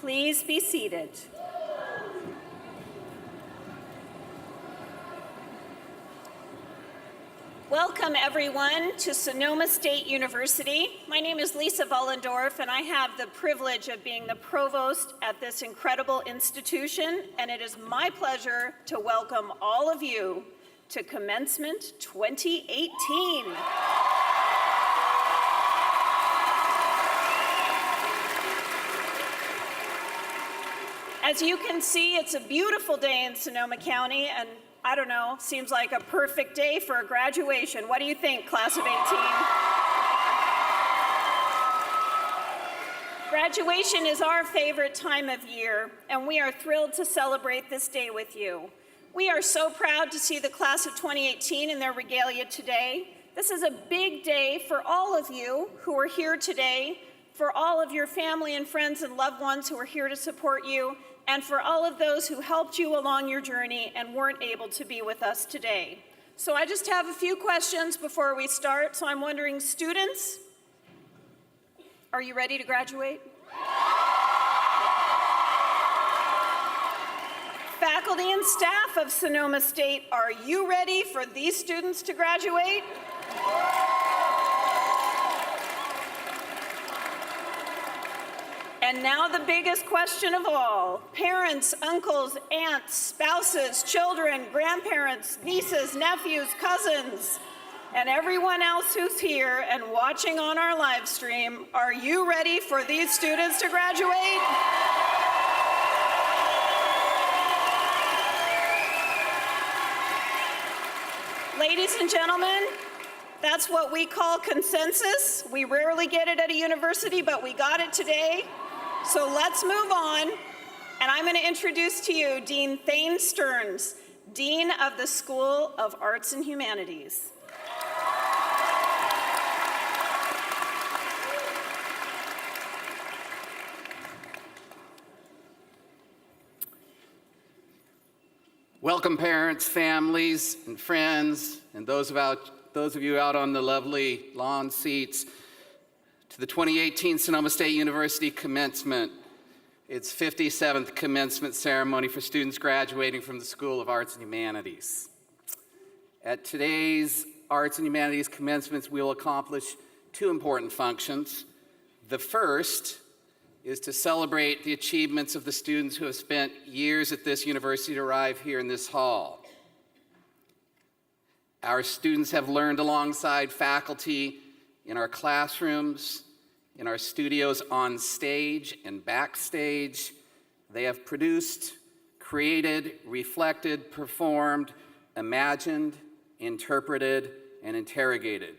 Please be seated. Welcome, everyone, to Sonoma State University. My name is Lisa Vollendorf, and I have the privilege of being the provost at this incredible institution, and it is my pleasure to welcome all of you to Commencement 2018. As you can see, it's a beautiful day in Sonoma County, and I don't know, seems like a perfect day for a graduation. What do you think, class of 18? Graduation is our favorite time of year, and we are thrilled to celebrate this day with you. We are so proud to see the class of 2018 in their regalia today. This is a big day for all of you who are here today, for all of your family and friends and loved ones who are here to support you, and for all of those who helped you along your journey and weren't able to be with us today. So I just have a few questions before we start. So I'm wondering, students, are you ready to graduate? Faculty and staff of Sonoma State, are you ready for these students to graduate? And now the biggest question of all. Parents, uncles, aunts, spouses, children, grandparents, nieces, nephews, cousins, and everyone else who's here and watching on our live stream, are you ready for these students to graduate? Ladies and gentlemen, that's what we call consensus. We rarely get it at a university, but we got it today. So let's move on, and I'm going to introduce to you Dean Thane Stearns, Dean of the School of Arts and Humanities. Welcome parents, families, and friends, and those of you out on the lovely lawn seats to the 2018 Sonoma State University Commencement, its 57th commencement ceremony for students graduating from the School of Arts and Humanities. At today's Arts and Humanities commencements, we will accomplish two important functions. The first is to celebrate the achievements of the students who have spent years at this university to arrive here in this hall. Our students have learned alongside faculty in our classrooms, in our studios on stage and backstage. They have produced, created, reflected, performed, imagined, interpreted, and interrogated.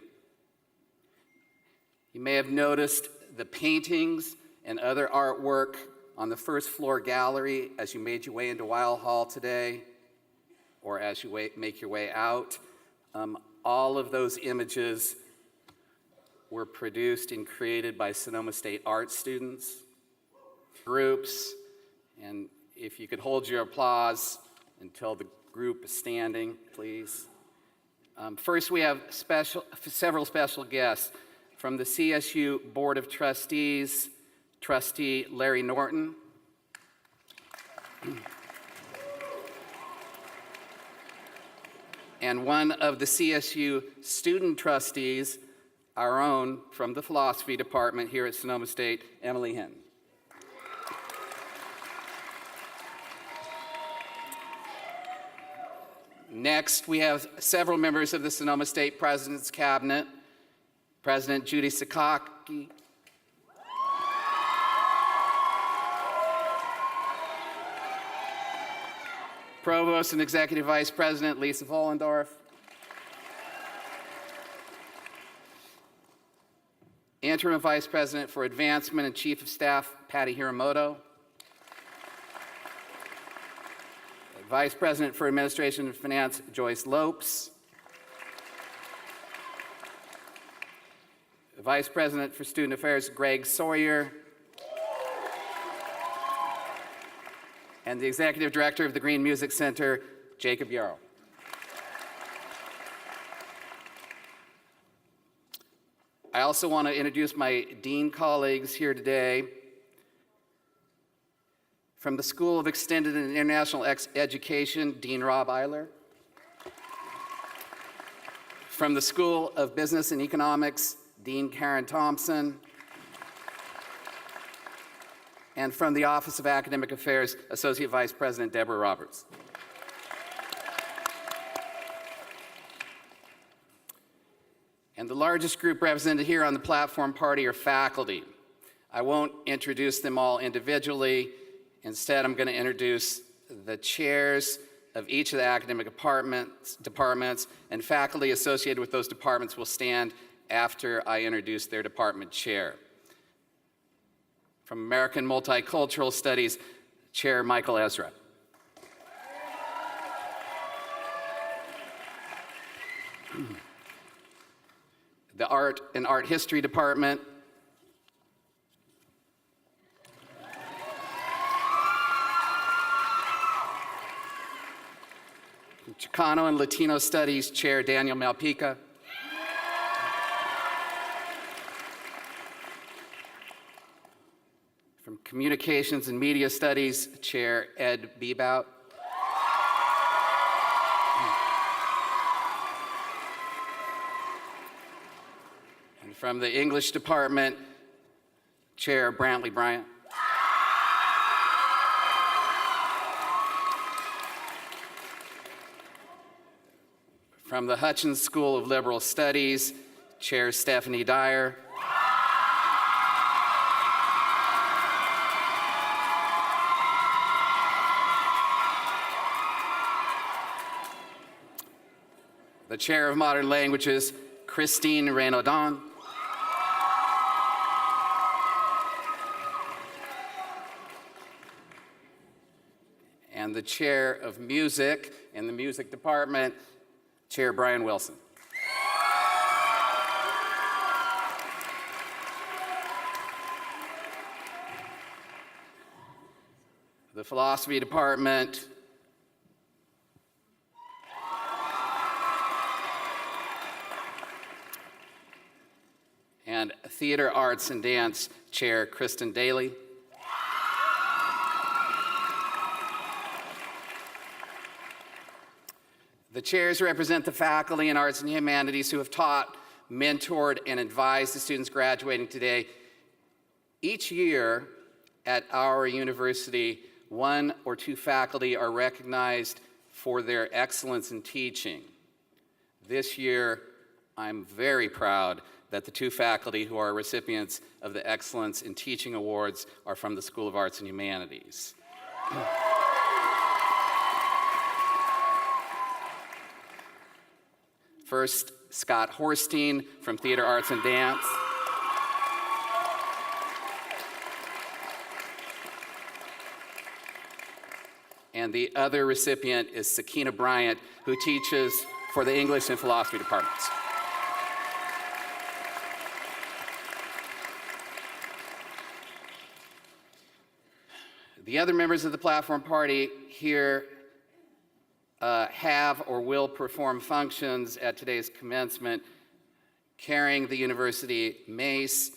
You may have noticed the paintings and other artwork on the first floor gallery as you made your way into Weill Hall today, or as you make your way out. All of those images were produced and created by Sonoma State art students, groups, and if you could hold your applause until the group is standing, please. First, we have several special guests. From the CSU Board of Trustees, Trustee Larry Norton. And one of the CSU student trustees, our own from the philosophy department here at Sonoma State, Emily Hinton. Next, we have several members of the Sonoma State President's Cabinet. President Judy Sakaki, Provost and Executive Vice President Lisa Vollendorf, Interim Vice President for Advancement and Chief of Staff Patty Hiramoto, Vice President for Administration and Finance Joyce Lopes, Vice President for Student Affairs Greg Sawyer, and the Executive Director of the Green Music Center, Jacob Yarrow. I also want to introduce my dean colleagues here today. From the School of Extended and International Education, Dean Rob Eiler. From the School of Business and Economics, Dean Karen Thompson. And from the Office of Academic Affairs, Associate Vice President Deborah Roberts. And the largest group represented here on the platform party are faculty. I won't introduce them all individually. Instead, I'm going to introduce the chairs of each of the academic departments, and faculty associated with those departments will stand after I introduce their department chair. From American Multicultural Studies, Chair Michael Ezra. The Art and Art History Department, Chicano and Latino Studies Chair Daniel Malpica. From Communications and Media Studies Chair Ed Bebout. And from the English Department, Chair Brantley Bryant. From the Hutchins School of Liberal Studies, Chair Stephanie Dyer. The Chair of Modern Languages, Christine Renaudin. and the Chair of Music in the Music Department, Chair Brian Wilson. The Philosophy Department, and Theater, Arts, and Dance Chair Kristen Daly. The chairs represent the faculty in Arts and Humanities who have taught, mentored, and advised the students graduating today. Each year at our university, one or two faculty are recognized for their excellence in teaching. This year, I'm very proud that the two faculty who are recipients of the Excellence in Teaching Awards are from the School of Arts and Humanities. First, Scott Horstein from Theater, Arts, and Dance. And the other recipient is Sakina Bryant, who teaches for the English and Philosophy departments. The other members of the platform party here have or will perform functions at today's commencement, carrying the university mace,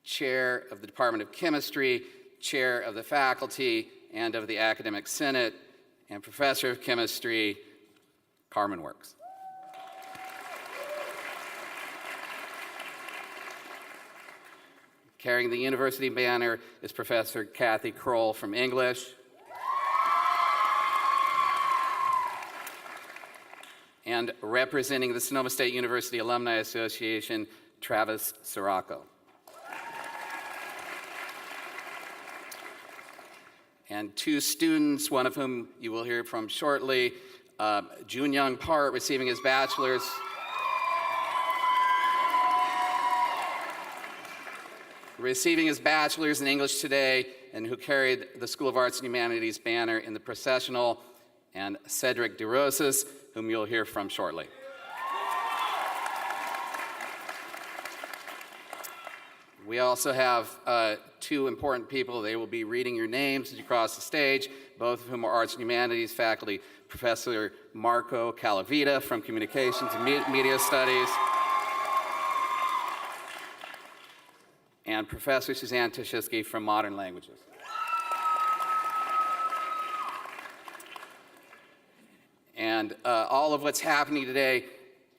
chair of the Department of Chemistry, chair of the faculty and of the Academic Senate, and professor of chemistry, Carmen Works. Carrying the university banner is Professor Kathy Kroll from English. And representing the Sonoma State University Alumni Association, Travis Soraka. And two students, one of whom you will hear from shortly, Jun Young Park, receiving his bachelor's. Receiving his bachelor's in English today, and who carried the School of Arts and Humanities banner in the processional, and Cedric DeRosas, whom you'll hear from shortly. We also have two important people. They will be reading your names as you cross the stage, both of whom are Arts and Humanities faculty, Professor Marco Calavita from Communications and Media Studies, and Professor Suzanne Tashiski from Modern Languages. And all of what's happening today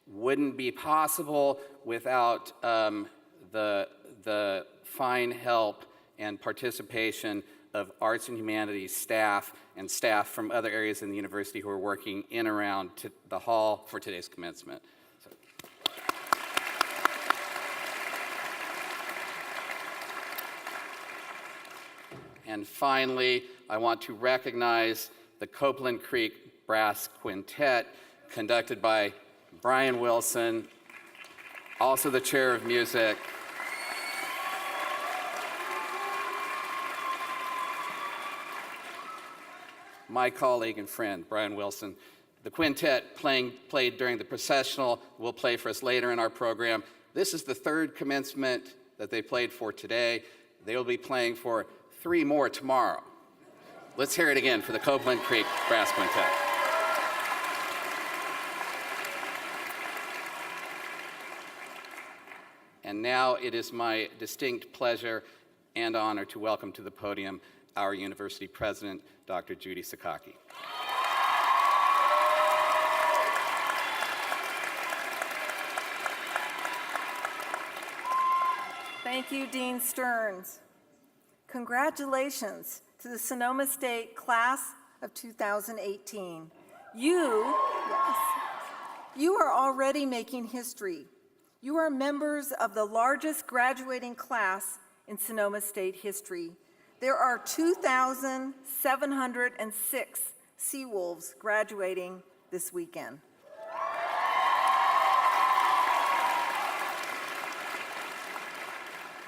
wouldn't be possible without the fine help and participation of Arts and Humanities staff and staff from other areas in the university who are working in and around the hall for today's commencement. And finally, I want to recognize the Copeland Creek Brass Quintet, conducted by Brian Wilson, also the chair of music. My colleague and friend, Brian Wilson. The quintet played during the processional will play for us later in our program. This is the third commencement that they played for today. They will be playing for 3 more tomorrow. Let's hear it again for the Copeland Creek Brass Quintet. And now it is my distinct pleasure and honor to welcome to the podium our university president, Dr. Judy Sakaki. Thank you, Dean Stearns. Congratulations to the Sonoma State Class of 2018. You are already making history. You are members of the largest graduating class in Sonoma State history. There are 2,706 Seawolves graduating this weekend.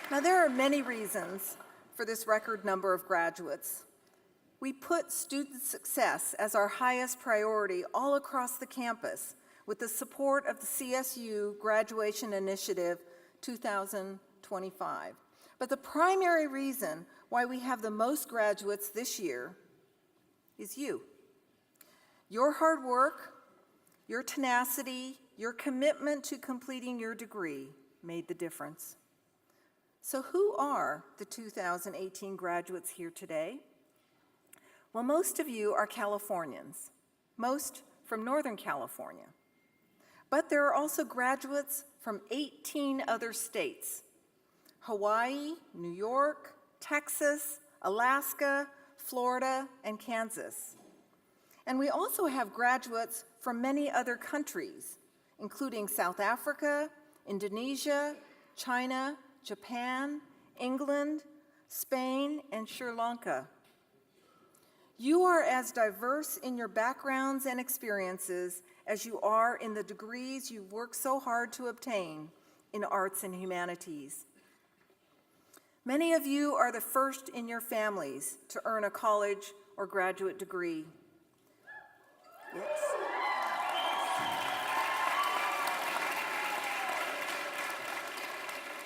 Now, there are many reasons for this record number of graduates. We put student success as our highest priority all across the campus with the support of the CSU Graduation Initiative 2025. But the primary reason why we have the most graduates this year is you. Your hard work, your tenacity, your commitment to completing your degree made the difference. So who are the 2018 graduates here today? Well, most of you are Californians, most from Northern California. But there are also graduates from 18 other states: Hawaii, New York, Texas, Alaska, Florida, and Kansas. And we also have graduates from many other countries, including South Africa, Indonesia, China, Japan, England, Spain, and Sri Lanka. You are as diverse in your backgrounds and experiences as you are in the degrees you've worked so hard to obtain in arts and humanities. Many of you are the first in your families to earn a college or graduate degree. Yes.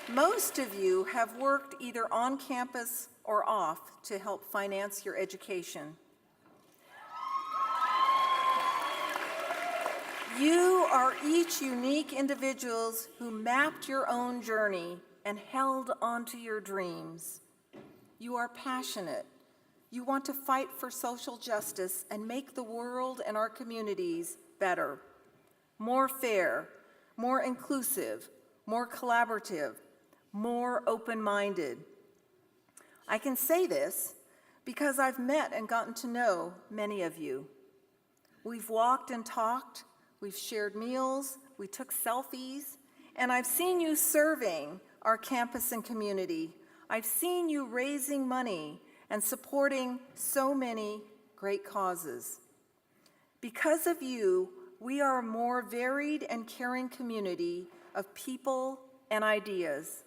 Most of you have worked either on campus or off to help finance your education. You are each unique individuals who mapped your own journey and held onto your dreams. You are passionate. You want to fight for social justice and make the world and our communities better, more fair, more inclusive, more collaborative, more open-minded. I can say this because I've met and gotten to know many of you. We've walked and talked, we've shared meals, we took selfies, and I've seen you serving our campus and community. I've seen you raising money and supporting so many great causes. Because of you, we are a more varied and caring community of people and ideas.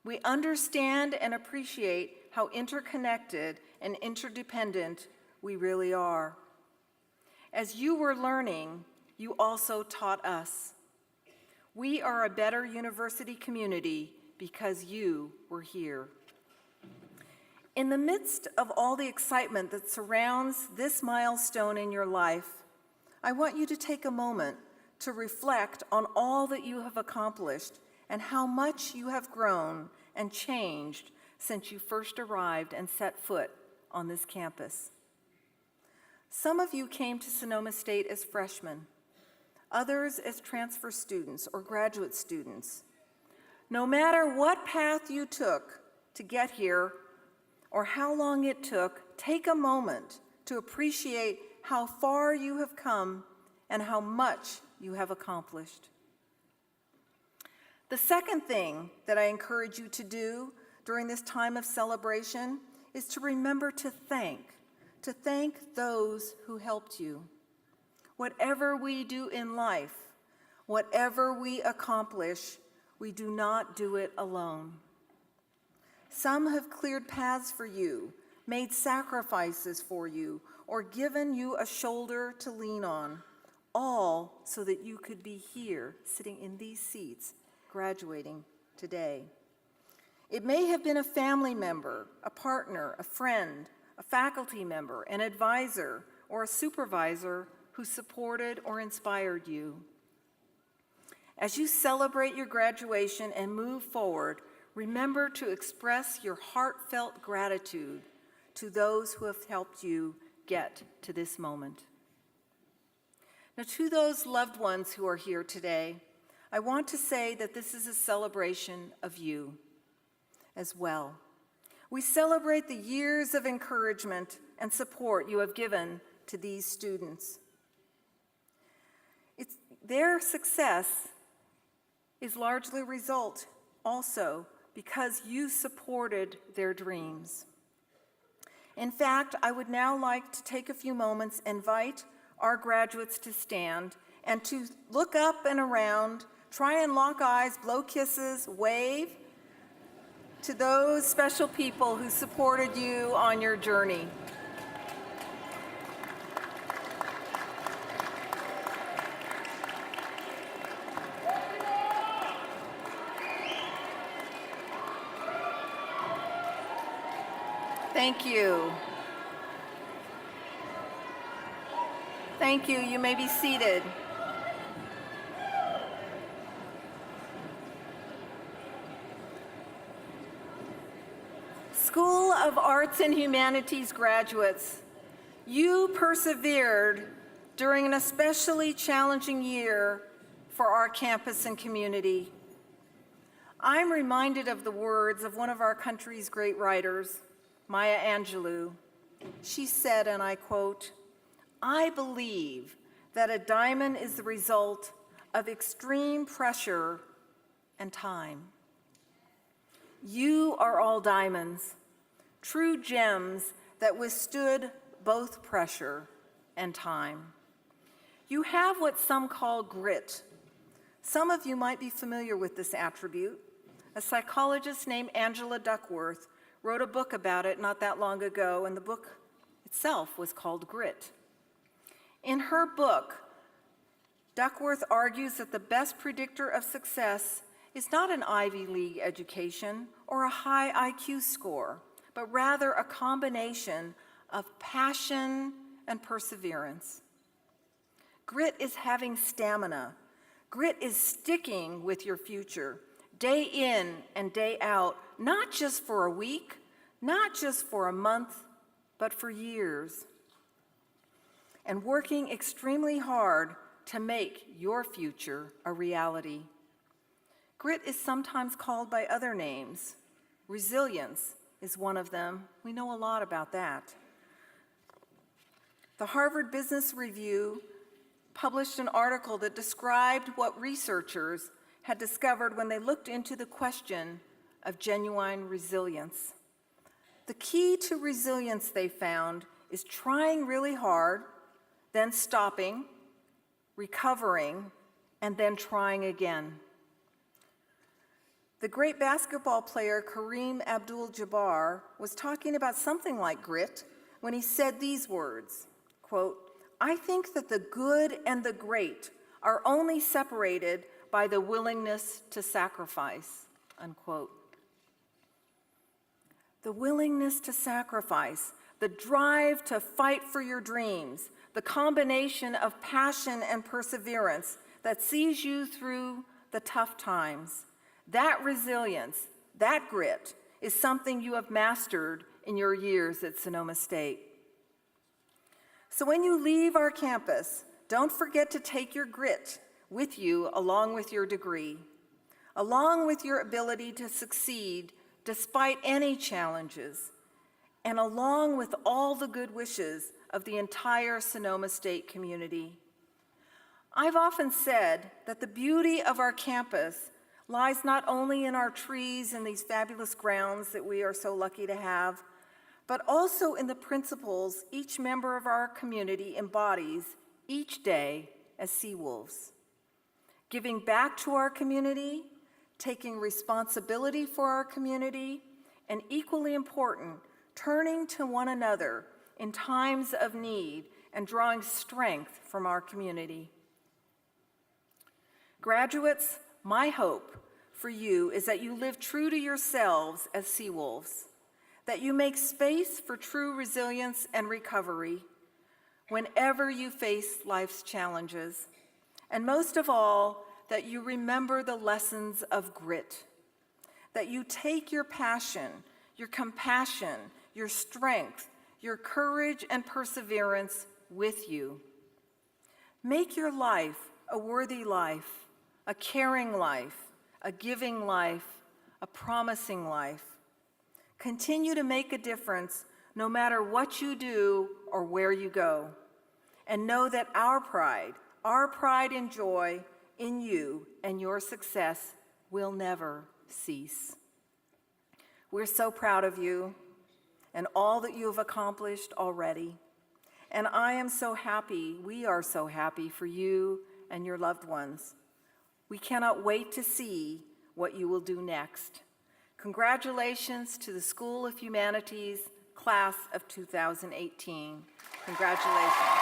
We understand and appreciate how interconnected and interdependent we really are. As you were learning, you also taught us. We are a better university community because you were here. In the midst of all the excitement that surrounds this milestone in your life, I want you to take a moment to reflect on all that you have accomplished and how much you have grown and changed since you first arrived and set foot on this campus. Some of you came to Sonoma State as freshmen, others as transfer students or graduate students. No matter what path you took to get here or how long it took, take a moment to appreciate how far you have come and how much you have accomplished. The second thing that I encourage you to do during this time of celebration is to remember to thank those who helped you. Whatever we do in life, whatever we accomplish, we do not do it alone. Some have cleared paths for you, made sacrifices for you, or given you a shoulder to lean on, all so that you could be here, sitting in these seats, graduating today. It may have been a family member, a partner, a friend, a faculty member, an advisor, or a supervisor who supported or inspired you. As you celebrate your graduation and move forward, remember to express your heartfelt gratitude to those who have helped you get to this moment. Now, to those loved ones who are here today, I want to say that this is a celebration of you as well. We celebrate the years of encouragement and support you have given to these students. Their success is largely a result also because you supported their dreams. In fact, I would now like to take a few moments and invite our graduates to stand and to look up and around, try and lock eyes, blow kisses, wave to those special people who supported you on your journey. Thank you. Thank you. You may be seated. School of Arts and Humanities graduates, you persevered during an especially challenging year for our campus and community. I'm reminded of the words of one of our country's great writers, Maya Angelou. She said, and I quote, "I believe that a diamond is the result of extreme pressure and time." You are all diamonds, true gems that withstood both pressure and time. You have what some call grit. Some of you might be familiar with this attribute. A psychologist named Angela Duckworth wrote a book about it not that long ago, and the book itself was called Grit. In her book, Duckworth argues that the best predictor of success is not an Ivy League education or a high IQ score, but rather a combination of passion and perseverance. Grit is having stamina. Grit is sticking with your future, day in and day out, not just for a week, not just for a month, but for years. And working extremely hard to make your future a reality. Grit is sometimes called by other names. Resilience is one of them. We know a lot about that. The Harvard Business Review published an article that described what researchers had discovered when they looked into the question of genuine resilience. The key to resilience, they found, is trying really hard, then stopping, recovering, and then trying again. The great basketball player Kareem Abdul-Jabbar was talking about something like grit when he said these words, quote, "I think that the good and the great are only separated by the willingness to sacrifice," unquote. The willingness to sacrifice, the drive to fight for your dreams, the combination of passion and perseverance that sees you through the tough times. That resilience, that grit, is something you have mastered in your years at Sonoma State. So when you leave our campus, don't forget to take your grit with you along with your degree, along with your ability to succeed despite any challenges, and along with all the good wishes of the entire Sonoma State community. I've often said that the beauty of our campus lies not only in our trees and these fabulous grounds that we are so lucky to have, but also in the principles each member of our community embodies each day as sea wolves. Giving back to our community, taking responsibility for our community, and equally important, turning to one another in times of need and drawing strength from our community. Graduates, my hope for you is that you live true to yourselves as sea wolves, that you make space for true resilience and recovery whenever you face life's challenges, and most of all, that you remember the lessons of grit, that you take your passion, your compassion, your strength, your courage and perseverance with you. Make your life a worthy life, a caring life, a giving life, a promising life. Continue to make a difference no matter what you do or where you go. And know that our pride and joy in you and your success will never cease. We're so proud of you and all that you have accomplished already. And I am so happy, we are so happy for you and your loved ones. We cannot wait to see what you will do next. Congratulations to the School of Humanities class of 2018. Congratulations.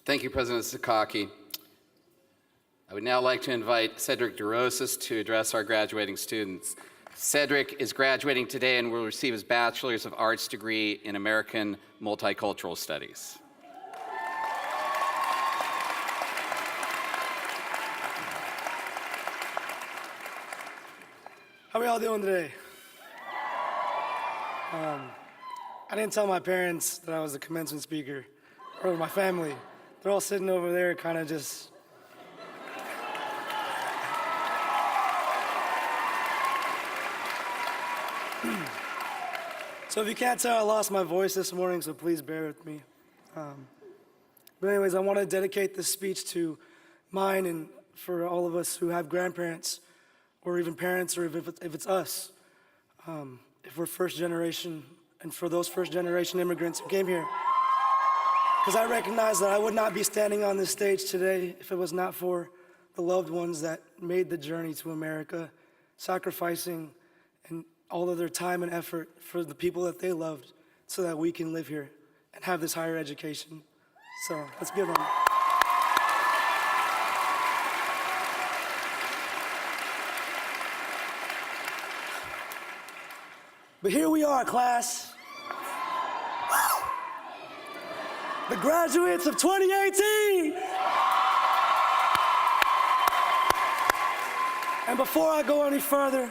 Thank you, President Sakaki. I would now like to invite Cedric DeRosas to address our graduating students. Cedric is graduating today and will receive his Bachelor's of Arts degree in American Multicultural Studies. How are y'all doing today? I didn't tell my parents that I was a commencement speaker, or my family. They're all sitting over there kind of just... So if you can't tell, I lost my voice this morning, so please bear with me. But anyways, I want to dedicate this speech to mine and for all of us who have grandparents, or even parents, or if it's us, if we're first generation, and for those first generation immigrants who came here. Because I recognize that I would not be standing on this stage today if it was not for the loved ones that made the journey to America, sacrificing and all of their time and effort for the people that they loved so that we can live here and have this higher education. So let's give them. But here we are, class. The graduates of 2018. And before I go any further,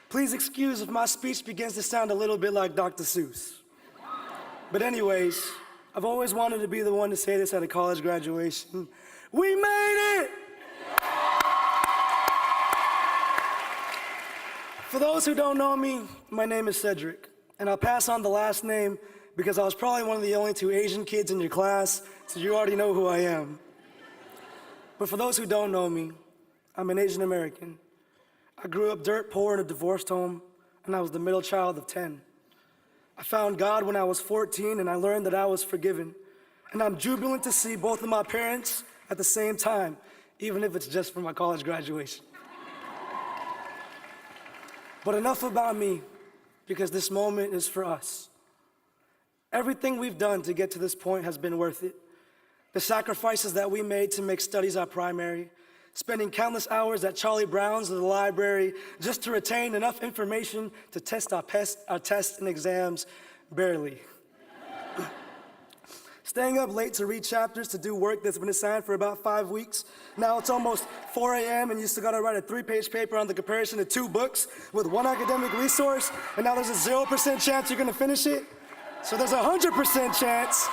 please excuse if my speech begins to sound a little bit like Dr. Seuss. But anyways, I've always wanted to be the one to say this at a college graduation. We made it! For those who don't know me, my name is Cedric, and I'll pass on the last name because I was probably one of the only 2 Asian kids in your class, so you already know who I am. But for those who don't know me, I'm an Asian American. I grew up dirt poor in a divorced home, and I was the middle child of 10. I found God when I was 14, and I learned that I was forgiven. And I'm jubilant to see both of my parents at the same time, even if it's just for my college graduation. But enough about me, because this moment is for us. Everything we've done to get to this point has been worth it. The sacrifices that we made to make studies our primary, spending countless hours at Charlie Brown's or the library just to retain enough information to test our tests and exams, barely. Staying up late to read chapters to do work that's been assigned for about 5 weeks. Now it's almost 4 a.m. and you still gotta write a 3-page paper on the comparison of 2 books with 1 academic resource, and now there's a 0% chance you're gonna finish it. So there's a 100% chance.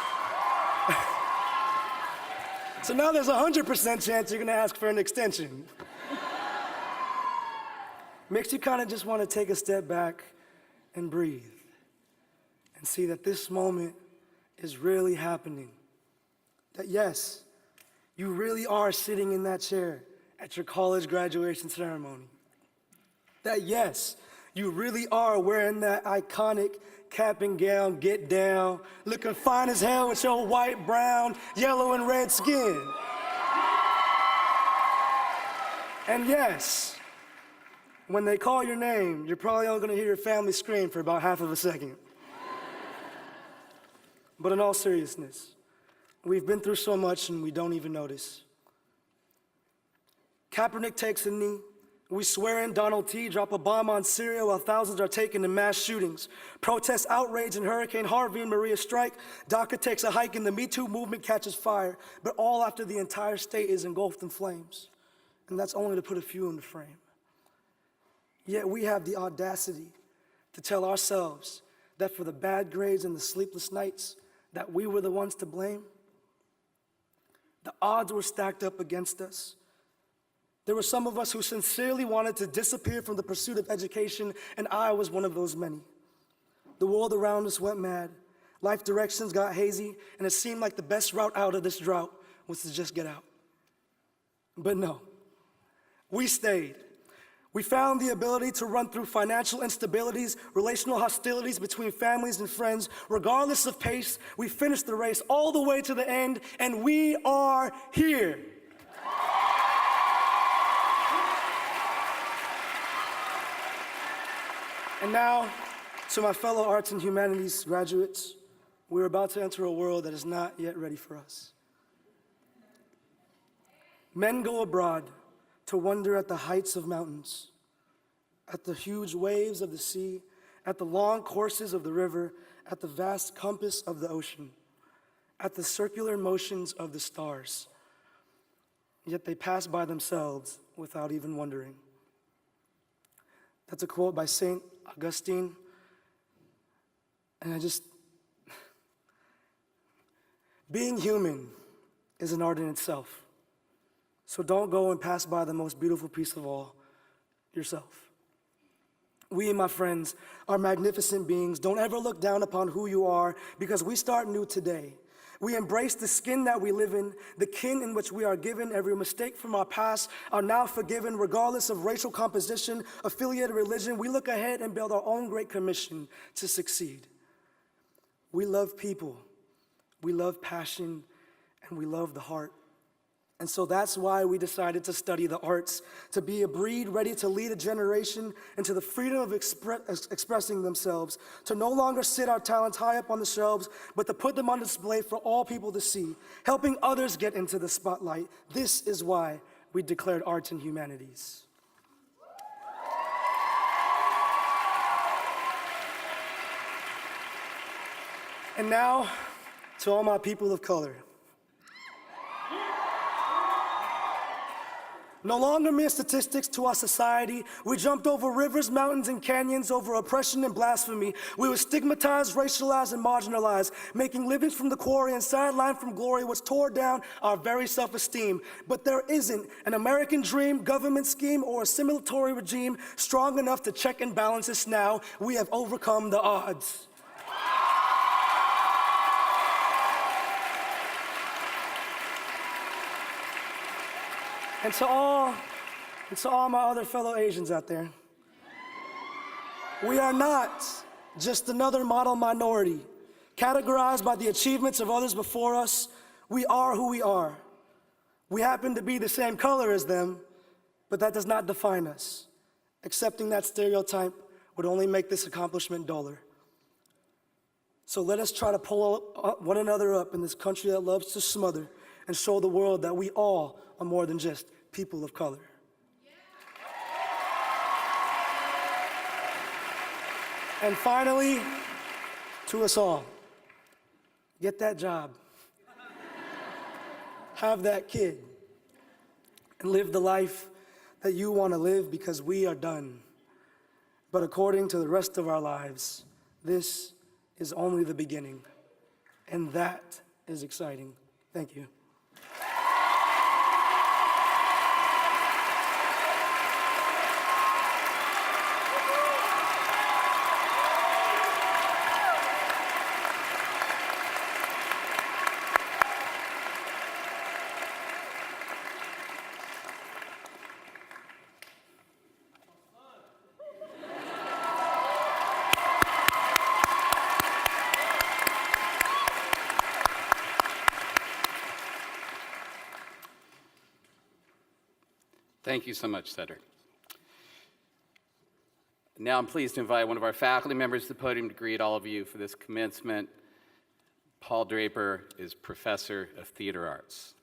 So now there's a 100% chance you're gonna ask for an extension. Makes you kind of just want to take a step back and breathe and see that this moment is really happening. That yes, you really are sitting in that chair at your college graduation ceremony. That yes, you really are wearing that iconic cap and gown, get down, looking fine as hell with your white, brown, yellow, and red skin. And yes, when they call your name, you're probably only gonna hear your family scream for about half of a second. But in all seriousness, we've been through so much and we don't even notice. Kaepernick takes a knee. We swear in Donald T. drop a bomb on Syria while thousands are taken in mass shootings. Protests outrage in Hurricane Harvey and Maria strike. DACA takes a hike and the Me Too movement catches fire. But all after the entire state is engulfed in flames. And that's only to put a few in the frame. Yet we have the audacity to tell ourselves that for the bad grades and the sleepless nights, that we were the ones to blame. The odds were stacked up against us. There were some of us who sincerely wanted to disappear from the pursuit of education, and I was one of those many. The world around us went mad. Life directions got hazy, and it seemed like the best route out of this drought was to just get out. But no, we stayed. We found the ability to run through financial instabilities, relational hostilities between families and friends. Regardless of pace, we finished the race all the way to the end, and we are here. And now, to my fellow arts and humanities graduates, we're about to enter a world that is not yet ready for us. Men go abroad to wonder at the heights of mountains, at the huge waves of the sea, at the long courses of the river, at the vast compass of the ocean, at the circular motions of the stars. Yet they pass by themselves without even wondering. That's a quote by St. Augustine. And being human is an art in itself. So don't go and pass by the most beautiful piece of all, yourself. We, my friends, are magnificent beings. Don't ever look down upon who you are, because we start new today. We embrace the skin that we live in, the kin in which we are given. Every mistake from our past are now forgiven, regardless of racial composition, affiliated religion. We look ahead and build our own great commission to succeed. We love people, we love passion, and we love the heart. And so that's why we decided to study the arts, to be a breed ready to lead a generation into the freedom of expressing themselves, to no longer sit our talents high up on the shelves, but to put them on display for all people to see, helping others get into the spotlight. This is why we declared arts and humanities. And now, to all my people of color. No longer mere statistics to our society. We jumped over rivers, mountains, and canyons over oppression and blasphemy. We were stigmatized, racialized, and marginalized, making livings from the quarry and sidelined from glory, which tore down our very self-esteem. But there isn't an American dream, government scheme, or assimilatory regime strong enough to check and balance us now. We have overcome the odds. And to all my other fellow Asians out there, we are not just another model minority, categorized by the achievements of others before us. We are who we are. We happen to be the same color as them, but that does not define us. Accepting that stereotype would only make this accomplishment duller. So let us try to pull one another up in this country that loves to smother and show the world that we all are more than just people of color. And finally, to us all, get that job, have that kid, and live the life that you want to live, because we are done. But according to the rest of our lives, this is only the beginning, and that is exciting. Thank you. Thank you so much, Cedric. Now I'm pleased to invite one of our faculty members to the podium to greet all of you for this commencement. Paul Draper is Professor of Theater Arts.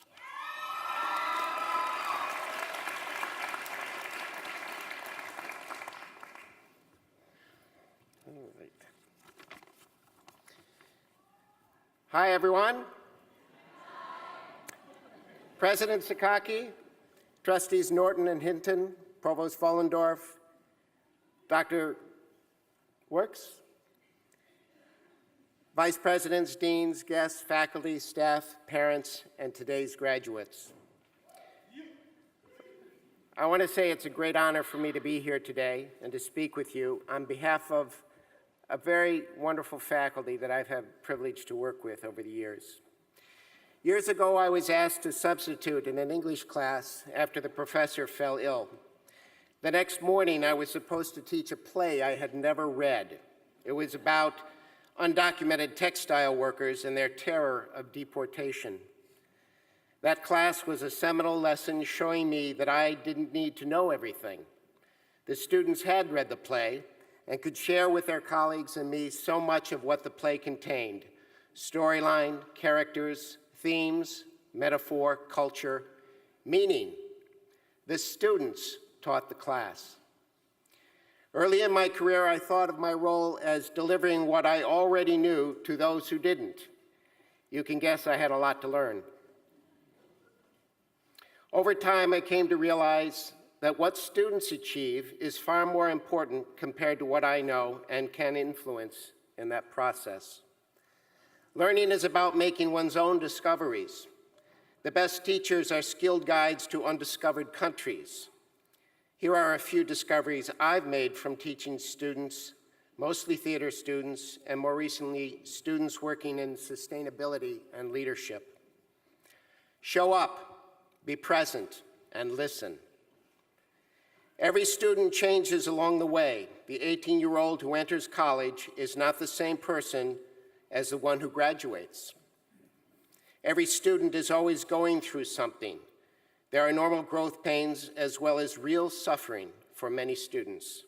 All right. Hi, everyone. President Sakaki, Trustees Norton and Hinton, Provost Follendorf, Dr. Works, Vice Presidents, Deans, guests, faculty, staff, parents, and today's graduates. I want to say it's a great honor for me to be here today and to speak with you on behalf of a very wonderful faculty that I've had the privilege to work with over the years. Years ago, I was asked to substitute in an English class after the professor fell ill. The next morning, I was supposed to teach a play I had never read. It was about undocumented textile workers and their terror of deportation. That class was a seminal lesson showing me that I didn't need to know everything. The students had read the play and could share with their colleagues and me so much of what the play contained: storyline, characters, themes, metaphor, culture, meaning the students taught the class. Early in my career, I thought of my role as delivering what I already knew to those who didn't. You can guess I had a lot to learn. Over time, I came to realize that what students achieve is far more important compared to what I know and can influence in that process. Learning is about making one's own discoveries. The best teachers are skilled guides to undiscovered countries. Here are a few discoveries I've made from teaching students, mostly theater students, and more recently, students working in sustainability and leadership. Show up, be present, and listen. Every student changes along the way. The 18-year-old who enters college is not the same person as the one who graduates. Every student is always going through something. There are normal growth pains as well as real suffering for many students.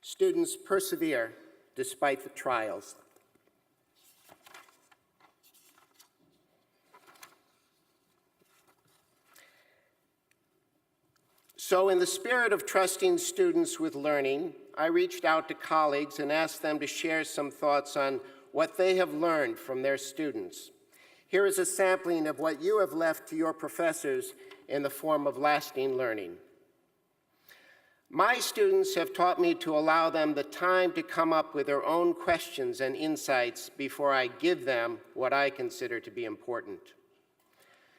Students persevere despite the trials. So in the spirit of trusting students with learning, I reached out to colleagues and asked them to share some thoughts on what they have learned from their students. Here is a sampling of what you have left to your professors in the form of lasting learning. My students have taught me to allow them the time to come up with their own questions and insights before I give them what I consider to be important.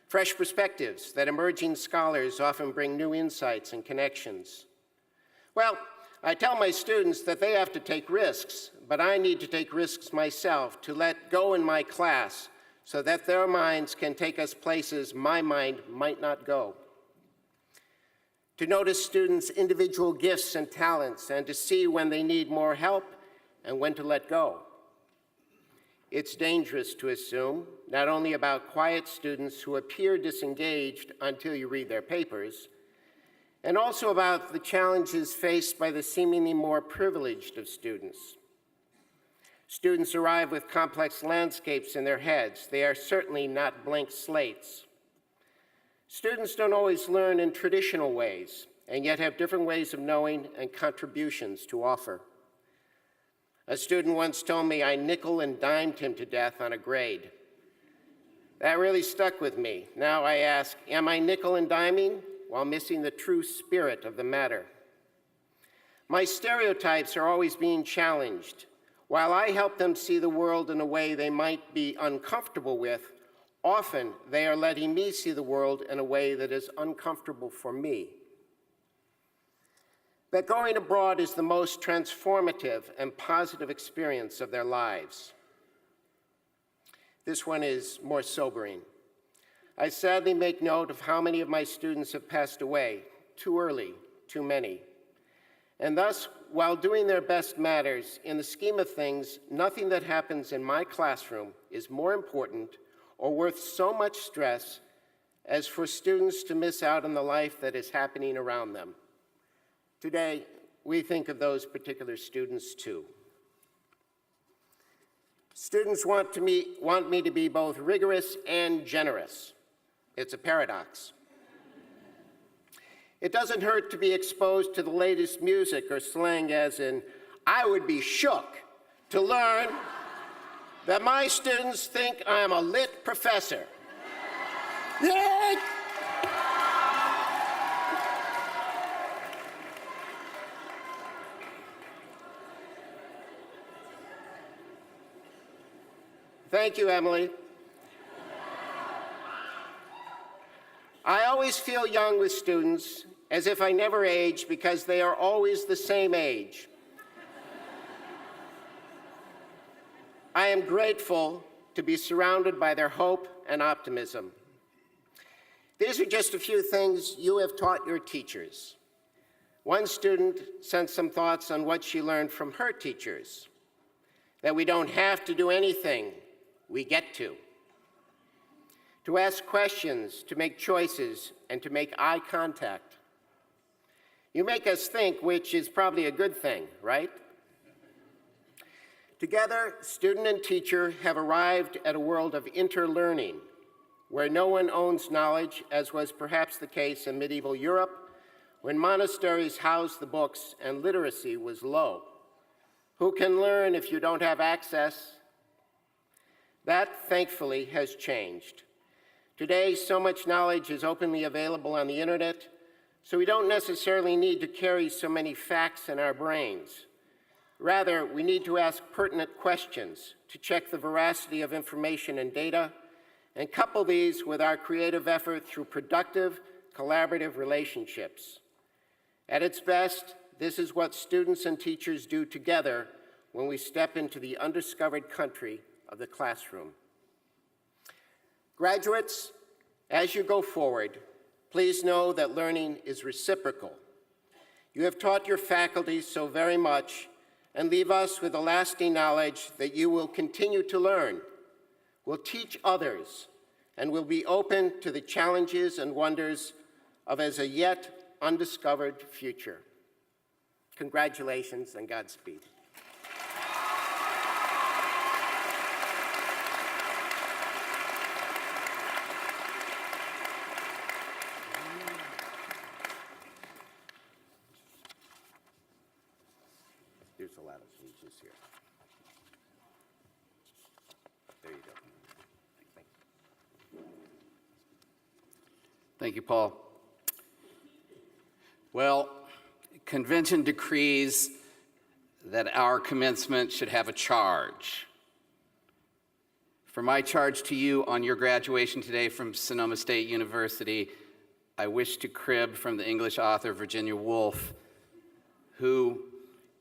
Fresh perspectives that emerging scholars often bring new insights and connections. Well, I tell my students that they have to take risks, but I need to take risks myself to let go in my class so that their minds can take us places my mind might not go. To notice students' individual gifts and talents and to see when they need more help and when to let go. It's dangerous to assume, not only about quiet students who appear disengaged until you read their papers, and also about the challenges faced by the seemingly more privileged of students. Students arrive with complex landscapes in their heads. They are certainly not blank slates. Students don't always learn in traditional ways, and yet have different ways of knowing and contributions to offer. A student once told me I nickel and dimed him to death on a grade. That really stuck with me. Now I ask, am I nickel and diming while missing the true spirit of the matter? My stereotypes are always being challenged. While I help them see the world in a way they might be uncomfortable with, often they are letting me see the world in a way that is uncomfortable for me. That going abroad is the most transformative and positive experience of their lives. This one is more sobering. I sadly make note of how many of my students have passed away, too early, too many. And thus, while doing their best matters, in the scheme of things, nothing that happens in my classroom is more important or worth so much stress as for students to miss out on the life that is happening around them. Today, we think of those particular students too. Students want me to be both rigorous and generous. It's a paradox. It doesn't hurt to be exposed to the latest music or slang, as in, I would be shook to learn that my students think I'm a lit professor. Thank you, Emily. I always feel young with students, as if I never age because they are always the same age. I am grateful to be surrounded by their hope and optimism. These are just a few things you have taught your teachers. One student sent some thoughts on what she learned from her teachers, that we don't have to do anything, we get to ask questions, to make choices, and to make eye contact. You make us think, which is probably a good thing, right? Together, student and teacher have arrived at a world of interlearning, where no one owns knowledge, as was perhaps the case in medieval Europe, when monasteries housed the books and literacy was low. Who can learn if you don't have access? That, thankfully, has changed. Today, so much knowledge is openly available on the internet, so we don't necessarily need to carry so many facts in our brains. Rather, we need to ask pertinent questions to check the veracity of information and data, and couple these with our creative effort through productive, collaborative relationships. At its best, this is what students and teachers do together when we step into the undiscovered country of the classroom. Graduates, as you go forward, please know that learning is reciprocal. You have taught your faculty so very much and leave us with a lasting knowledge that you will continue to learn, will teach others, and will be open to the challenges and wonders of as a yet undiscovered future. Congratulations and Godspeed. There's a lot of speeches here. There you go. Thank you. Thank you, Paul. Well, convention decrees that our commencement should have a charge. For my charge to you on your graduation today from Sonoma State University, I wish to crib from the English author Virginia Woolf, who,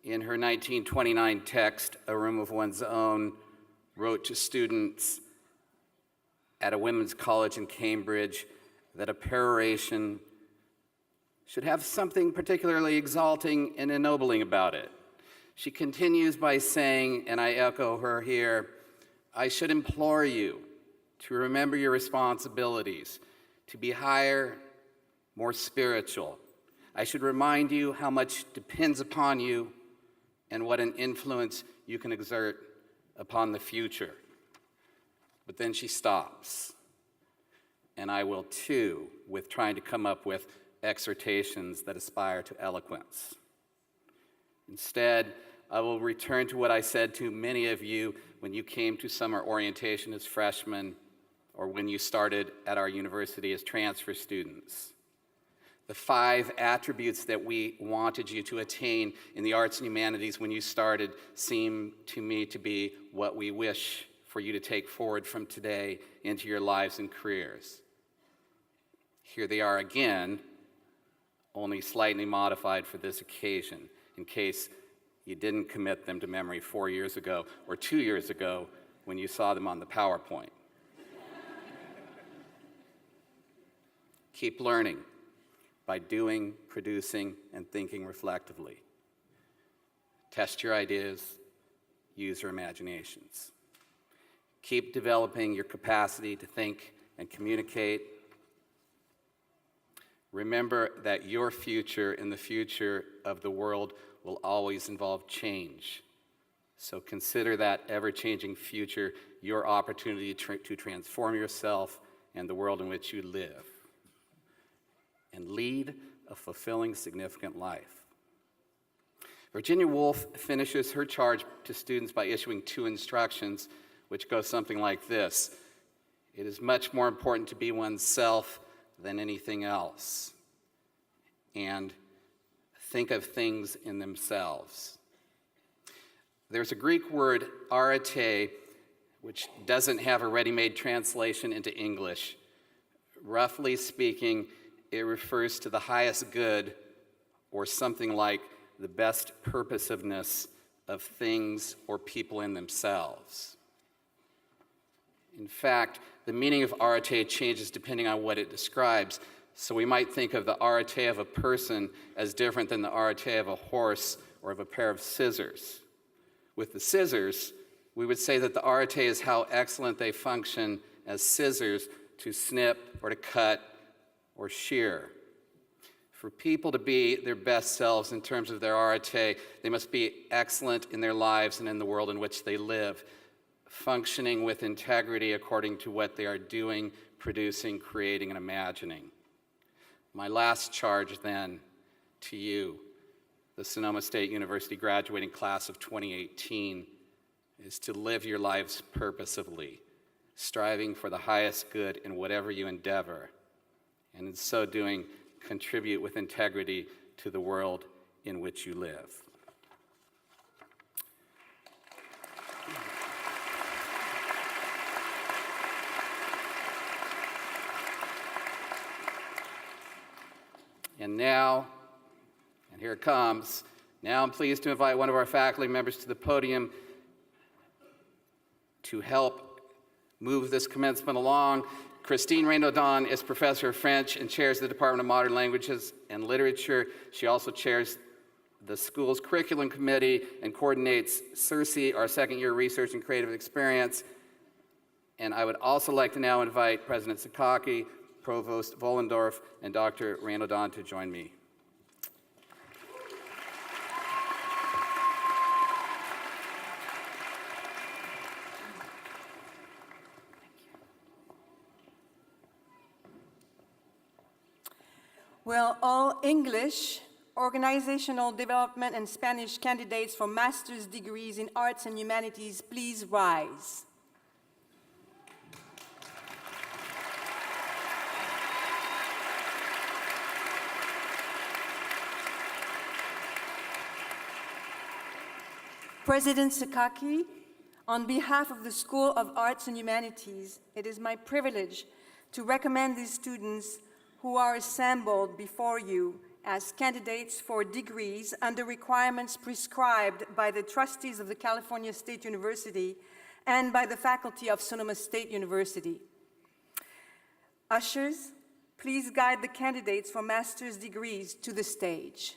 in her 1929 text, A Room of One's Own, wrote to students at a women's college in Cambridge that a peroration should have something particularly exalting and ennobling about it. She continues by saying, and I echo her here, I should implore you to remember your responsibilities, to be higher, more spiritual. I should remind you how much depends upon you and what an influence you can exert upon the future. But then she stops, and I will too, with trying to come up with exhortations that aspire to eloquence. Instead, I will return to what I said to many of you when you came to summer orientation as freshmen or when you started at our university as transfer students. The 5 attributes that we wanted you to attain in the arts and humanities when you started seem to me to be what we wish for you to take forward from today into your lives and careers. Here they are again, only slightly modified for this occasion, in case you didn't commit them to memory 4 years ago or 2 years ago when you saw them on the PowerPoint. Keep learning by doing, producing, and thinking reflectively. Test your ideas, use your imaginations. Keep developing your capacity to think and communicate. Remember that your future and the future of the world will always involve change. So consider that ever-changing future your opportunity to transform yourself and the world in which you live, and lead a fulfilling, significant life. Virginia Woolf finishes her charge to students by issuing 2 instructions, which go something like this. It is much more important to be oneself than anything else, and think of things in themselves. There's a Greek word, arete, which doesn't have a ready-made translation into English. Roughly speaking, it refers to the highest good, or something like the best purposiveness of things or people in themselves. In fact, the meaning of arete changes depending on what it describes. So we might think of the arete of a person as different than the arete of a horse or of a pair of scissors. With the scissors, we would say that the arete is how excellent they function as scissors to snip or to cut or shear. For people to be their best selves in terms of their arete, they must be excellent in their lives and in the world in which they live. functioning with integrity according to what they are doing, producing, creating, and imagining. My last charge then to you, the Sonoma State University graduating class of 2018, is to live your lives purposefully, striving for the highest good in whatever you endeavor, and in so doing, contribute with integrity to the world in which you live. And now, and here it comes, now I'm pleased to invite one of our faculty members to the podium to help move this commencement along. Christine Renaudon is professor of French and chairs the Department of Modern Languages and Literature. She also chairs the school's curriculum committee and coordinates CIRCE, our second-year research and creative experience. And I would also like to now invite President Sakaki, Provost Vollendorf, and Dr. Renaudon to join me. Will all English, organizational development, and Spanish candidates for master's degrees in arts and humanities please rise? President Sakaki, on behalf of the School of Arts and Humanities, it is my privilege to recommend these students who are assembled before you as candidates for degrees under requirements prescribed by the trustees of the California State University and by the faculty of Sonoma State University. Ushers, please guide the candidates for master's degrees to the stage.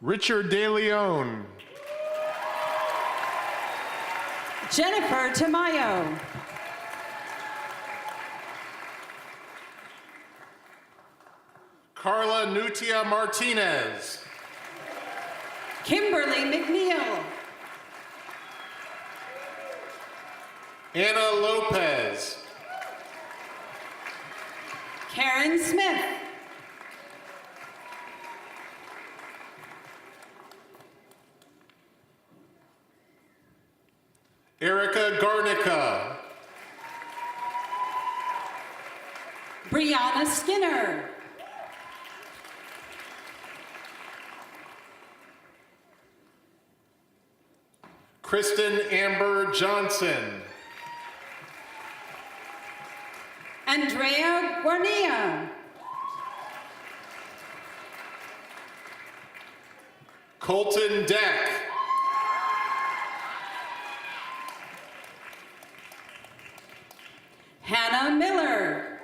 Richard De Leon. Jennifer Tamayo. Carla Nutia Martinez. Kimberly McNeil. Anna Lopez. Karen Smith. Erica Garnica. Brianna Skinner. Kristen Amber Johnson. Andrea Guarnia. Colton Deck. Hannah Miller.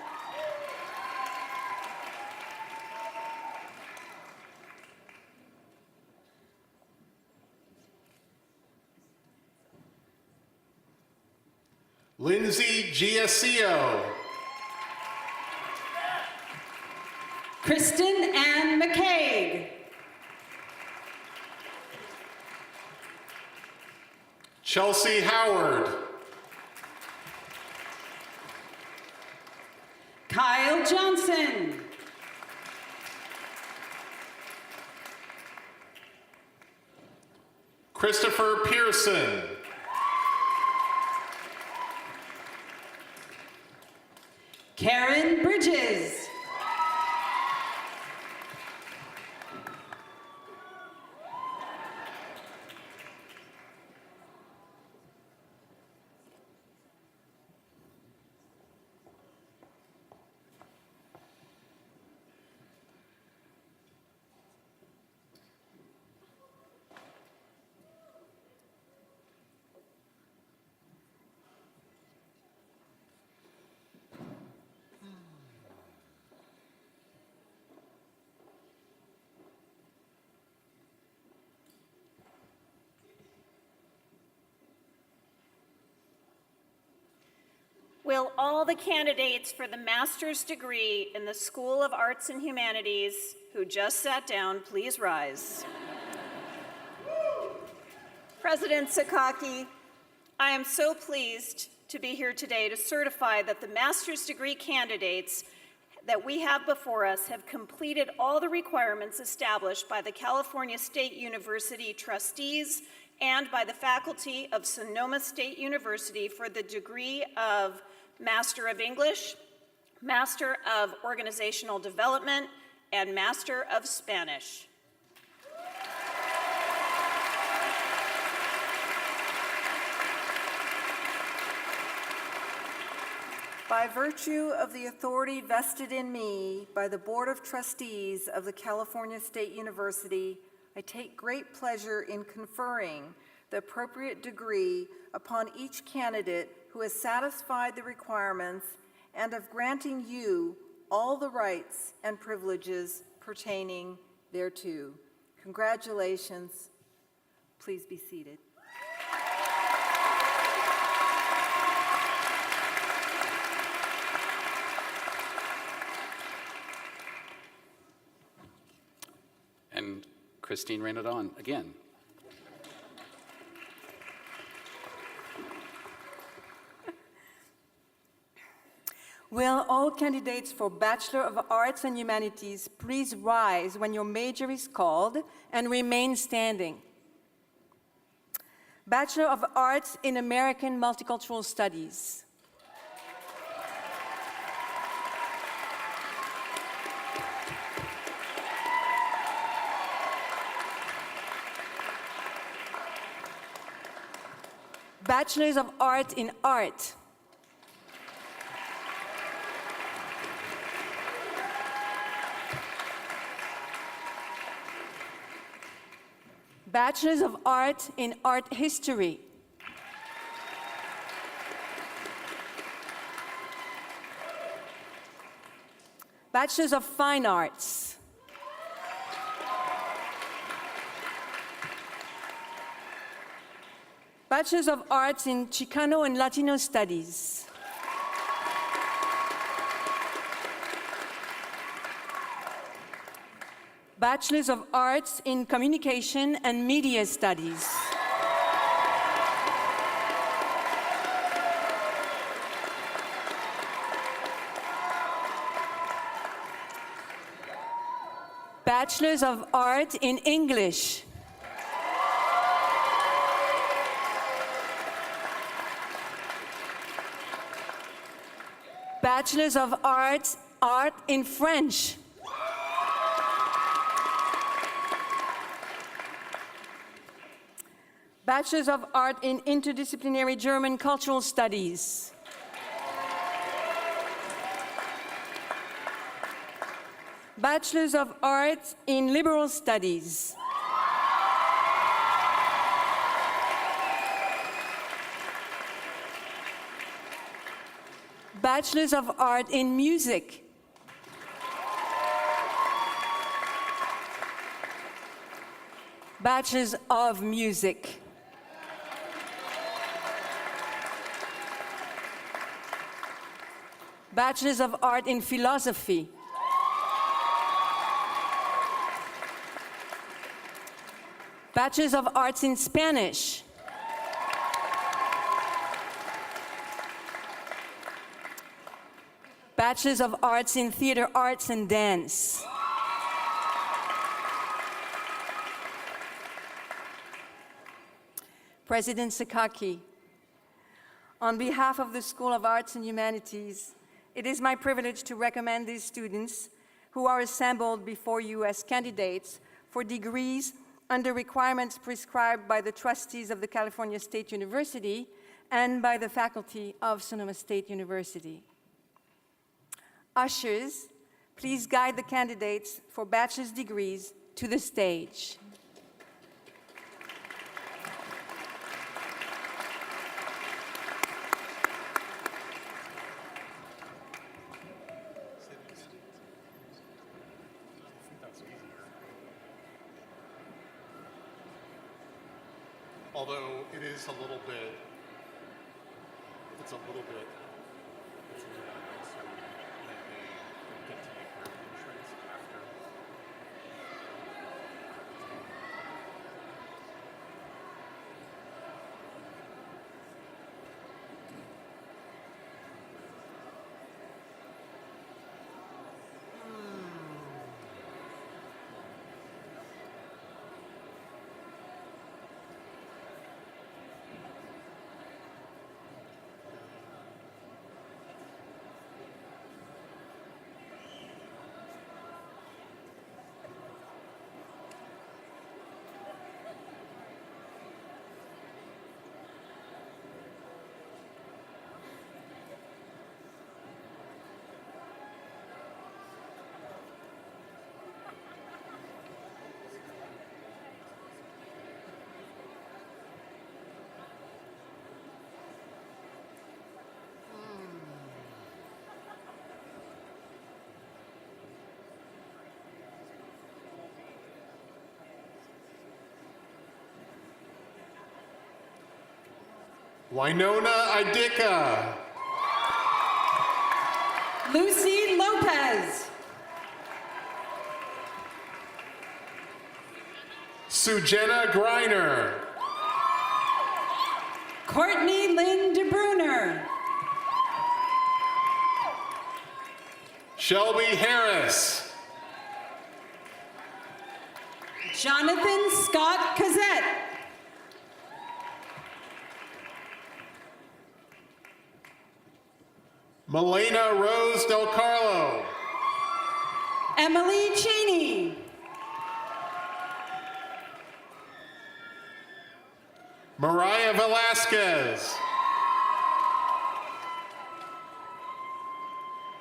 Lindsay Giacio. Kristen Ann McCaig. Chelsea Howard. Kyle Johnson. Christopher Pearson. Karen Bridges. Will all the candidates for the master's degree in the School of Arts and Humanities who just sat down please rise? President Sakaki, I am so pleased to be here today to certify that the master's degree candidates that we have before us have completed all the requirements established by the California State University trustees and by the faculty of Sonoma State University for the degree of Master of English, Master of Organizational Development, and Master of Spanish. By virtue of the authority vested in me by the Board of Trustees of the California State University, I take great pleasure in conferring the appropriate degree upon each candidate who has satisfied the requirements and of granting you all the rights and privileges pertaining thereto. Congratulations. Please be seated. And Christine ran it on again. Will all candidates for Bachelor of Arts and Humanities please rise when your major is called and remain standing? Bachelor of Arts in American Multicultural Studies. Bachelors of Art in Art. Bachelors of Art in Art History. Bachelors of Fine Arts. Bachelors of Arts in Chicano and Latino Studies. Bachelors of Arts in Communication and Media Studies. Bachelors of Art in English. Bachelors of Arts, Art in French. Bachelors of Art in Interdisciplinary German Cultural Studies. Bachelors of Art in Liberal Studies. Bachelors of Art in Music. Bachelors of Music. Bachelors of Art in Philosophy. Bachelors of Arts in Spanish. Bachelors of Arts in Theater Arts and Dance. President Sakaki, on behalf of the School of Arts and Humanities, it is my privilege to recommend these students who are assembled before you as candidates for degrees under requirements prescribed by the trustees of the California State University and by the faculty of Sonoma State University. Ushers, please guide the candidates for bachelor's degrees to the stage. Although it is a little bit, it's a little nicer that they get to make their entrance after. Winona Idika. Lucy Lopez. Sujena Griner. Courtney Lynn DeBruner. Shelby Harris. Jonathan Scott Cazette. Melena Rose Del Carlo. Emily Cheney. Mariah Velasquez.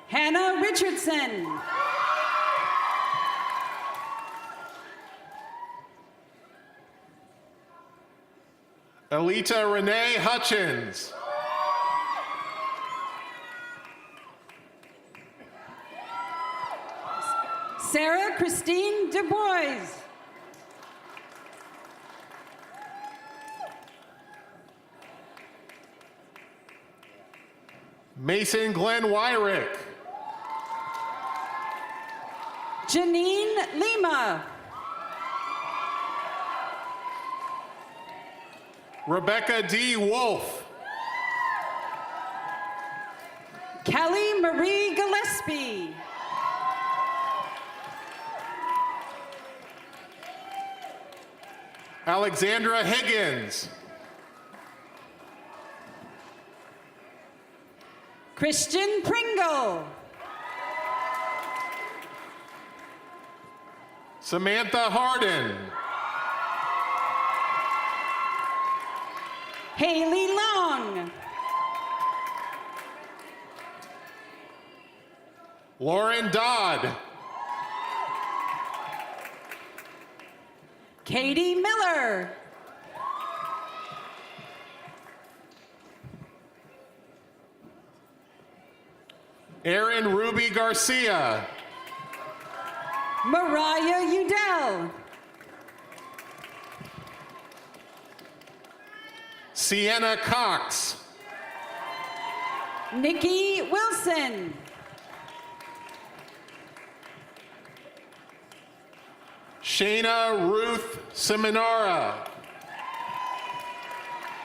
Hannah Richardson. Alita Renee Hutchins. Sarah Christine Du Bois. Mason Glenn Wyrick. Janine Lima. Rebecca D. Woolf. Kelly Marie Gillespie. Alexandra Higgins. Christian Pringle. Samantha Harden. Haley Long. Lauren Dodd. Katie Miller. Erin Ruby Garcia. Mariah Udell. Sienna Cox. Nikki Wilson. Shayna Ruth Seminara.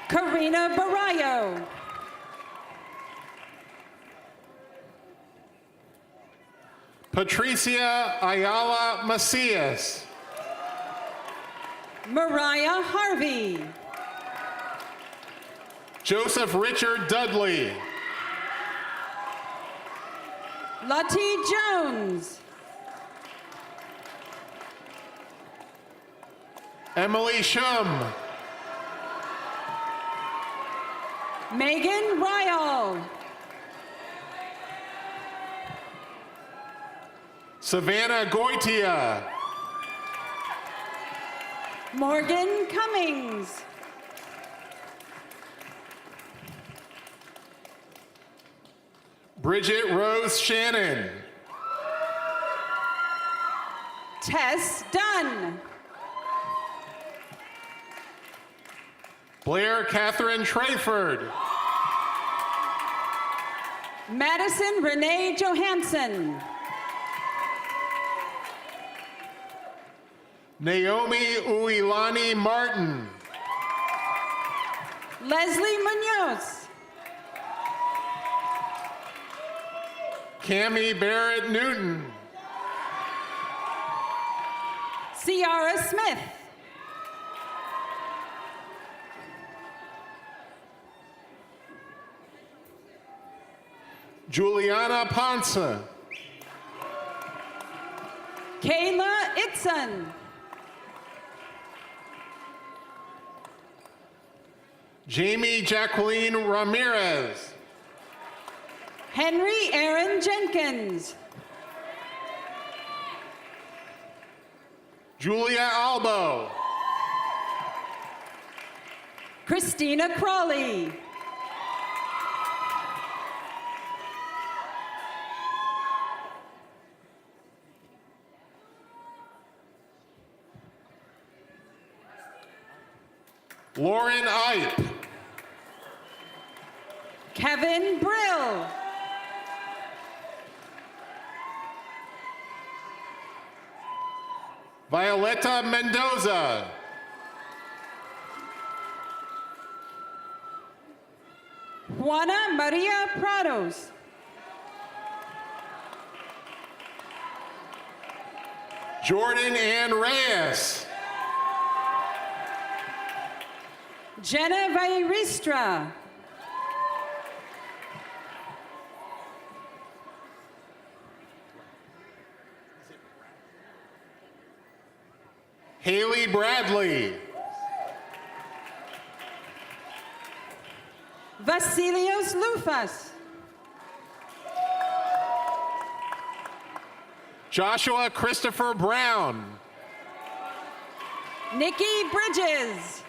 Karina Barayo. Patricia Ayala Macias. Mariah Harvey. Joseph Richard Dudley. Lottie Jones. Emily Shum. Megan Ryle. Savannah Goitia. Morgan Cummings. Bridget Rose Shannon. Tess Dunn. Blair Catherine Trayford. Madison Renee Johansson. Naomi Uilani Martin. Leslie Munoz. Cammie Barrett Newton. Ciara Smith. Juliana Ponce. Kayla Itzen. Jamie Jacqueline Ramirez. Henry Aaron Jenkins. Julia Albo. Christina Crawley. Lauren Ipe. Kevin Brill. Violeta Mendoza. Juana Maria Prados. Jordan Ann Reyes. Jenna Vairistra. Haley Bradley. Vasilios Lufas. Joshua Christopher Brown. Nikki Bridges.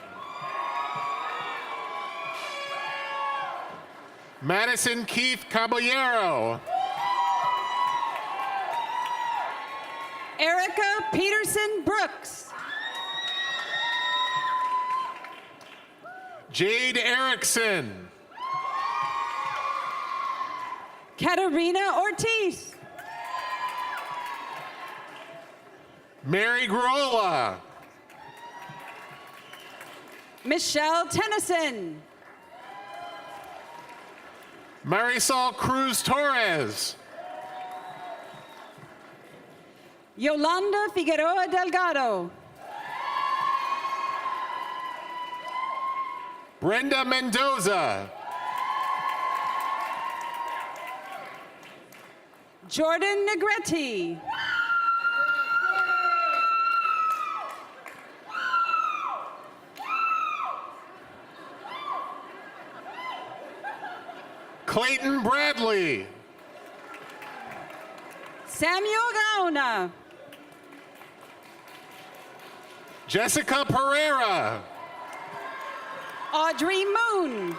Madison Keith Caballero. Erica Peterson Brooks. Jade Erickson. Katerina Ortiz. Mary Grola. Michelle Tennyson. Marisol Cruz Torres. Yolanda Figueroa Delgado. Brenda Mendoza. Jordan Negretti. Clayton Bradley. Samuel Gaona. Jessica Pereira. Audrey Moon.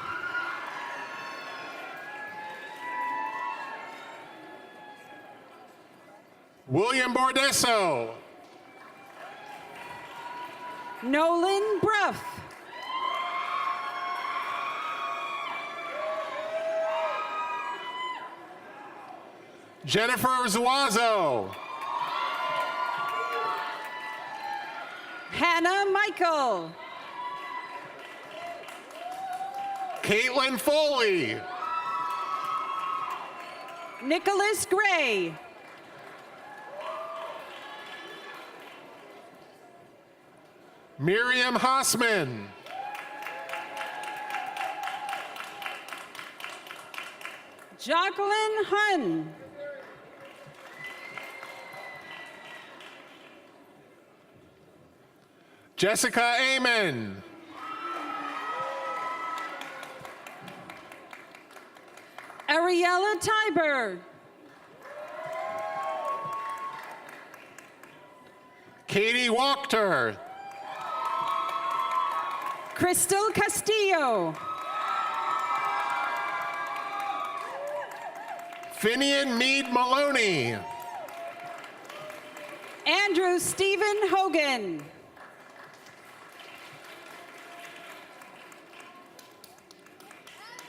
William Bordesso. Nolan Bruff. Jennifer Zuazo. Hannah Michael. Caitlin Foley. Nicholas Gray. Miriam Hassman. Jacqueline Hun. Jessica Amen. Ariella Tiber. Katie Wachter. Crystal Castillo. Finian Mead Maloney. Andrew Stephen Hogan.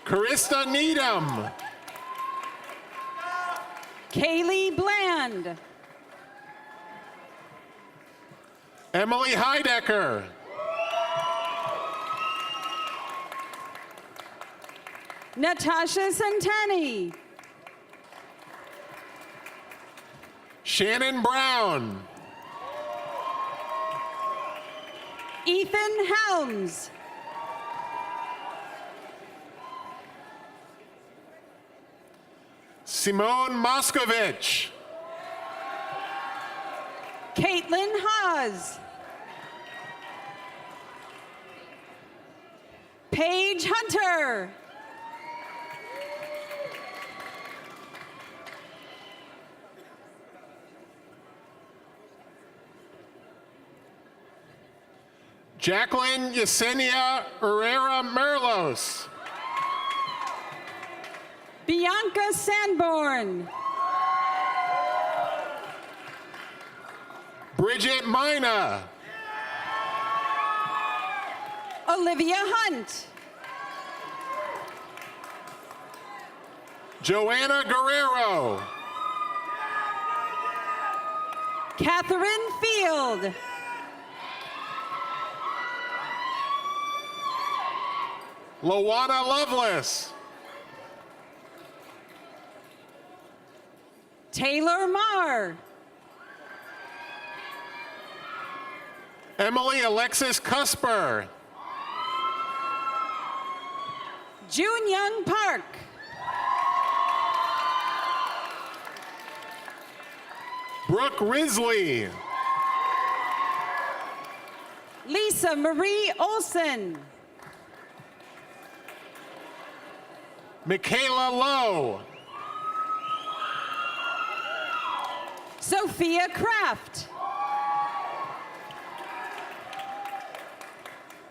Carista Needham. Kaylee Bland. Emily Heidecker. Natasha Santani. Shannon Brown. Ethan Helms. Simone Moskovich. Caitlin Haas. Paige Hunter. Jacqueline Yesenia Herrera Merlos. Bianca Sanborn. Bridget Mina. Olivia Hunt. Joanna Guerrero. Catherine Field. Lawana Lovelace. Taylor Marr. Emily Alexis Cusper. June Young Park. Brooke Risley. Lisa Marie Olson. Michaela Lowe. Sophia Kraft.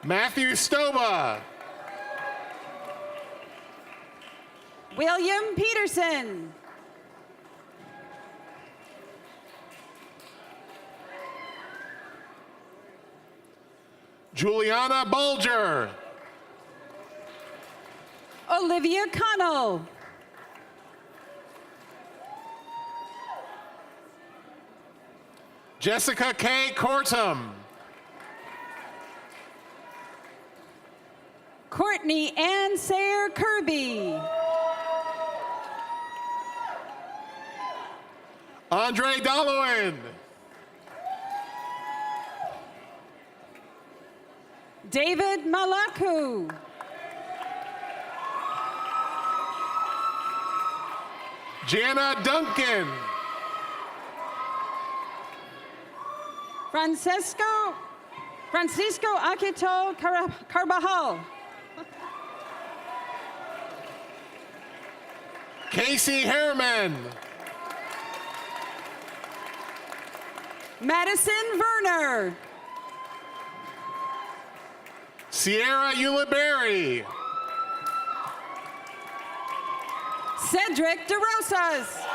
Matthew Stoba. William Peterson. Juliana Bulger. Olivia Connell. Jessica K. Cortum. Courtney Ann Sayer Kirby. Andre Dallowin. David Malaku. Jana Duncan. Francisco Akito Carbajal. Casey Harriman. Madison Werner. Sierra Ulibarri. Cedric DeRosas.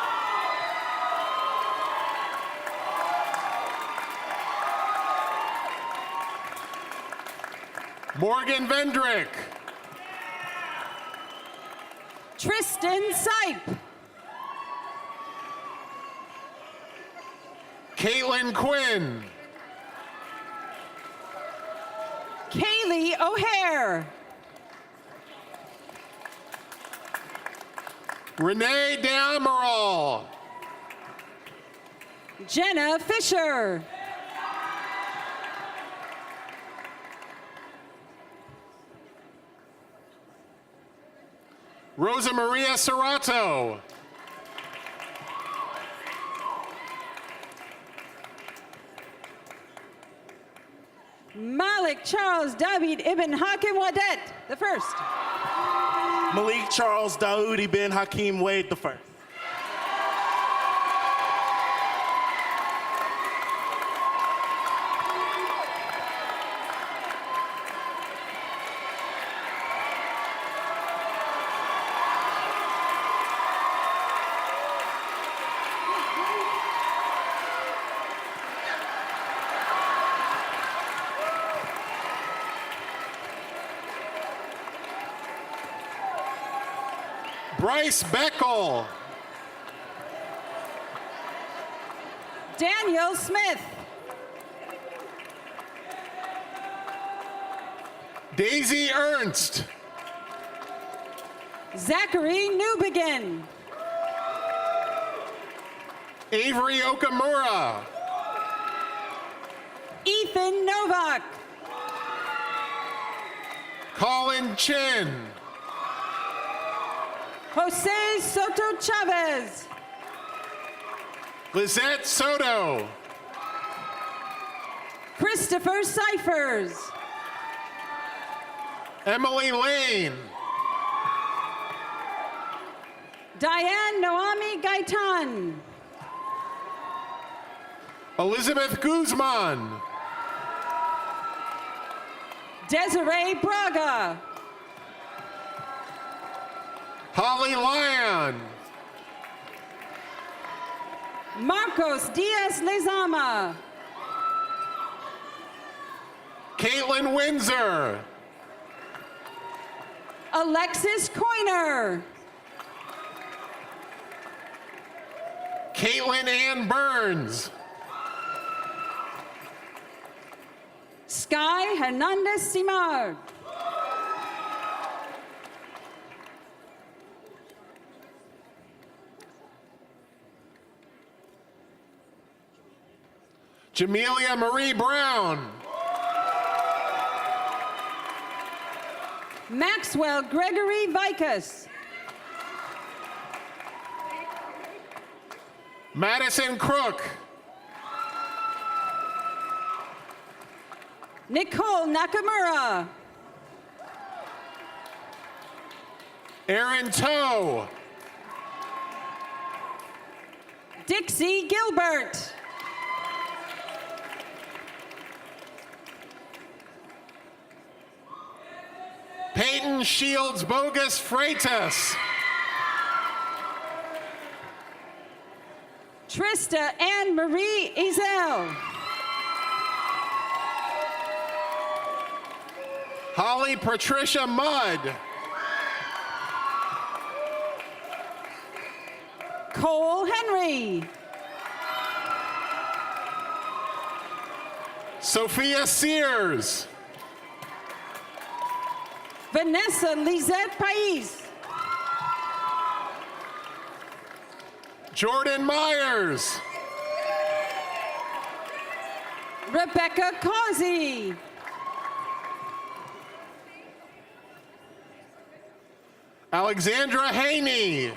Morgan Vendrick. Tristan Sipe. Caitlin Quinn. Kaylee O'Hare. Renee D'Amaral. Jenna Fisher. Rosa Maria Serrato. Malik Charles David Ibn Hakim Wadet, the first. Malik Charles Daoud Ibn Hakim Wade the first. Bryce Beckel. Daniel Smith. Daisy Ernst. Zachary Newbegin. Avery Okamura. Ethan Novak. Colin Chin. Jose Soto Chavez. Lizette Soto. Christopher Cyphers. Emily Lane. Diane Noami Gaitan. Elizabeth Guzman. Desiree Braga. Holly Lyon. Marcos Diaz Lezama. Caitlin Windsor. Alexis Coiner. Caitlin Ann Burns. Sky Hernandez Simard. Jamelia Marie Brown. Maxwell Gregory Vicus. Madison Crook. Nicole Nakamura. Aaron Toe. Dixie Gilbert. Peyton Shields Bogus Freitas. Trista Anne Marie Ezel. Holly Patricia Mudd. Cole Henry. Sophia Sears. Vanessa Lizette Pais. Jordan Myers. Rebecca Causey. Alexandra Haney.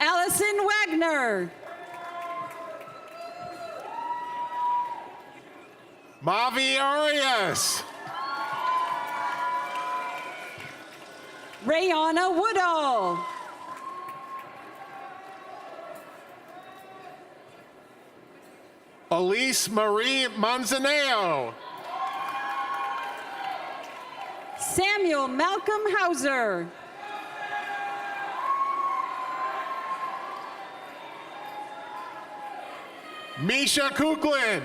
Allison Wagner. Mavi Arias. Rayana Woodall. Elise Marie Manzaneo. Samuel Malcolm Hauser. Misha Kuklin.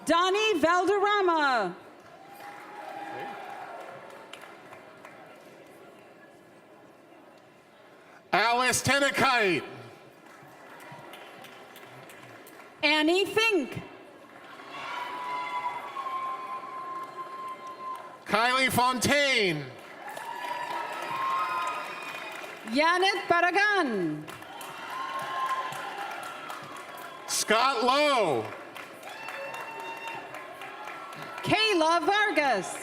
Donnie Valderrama. Alice Tenekite. Annie Fink. Kylie Fontaine. Janet Barragan. Scott Lowe. Kayla Vargas.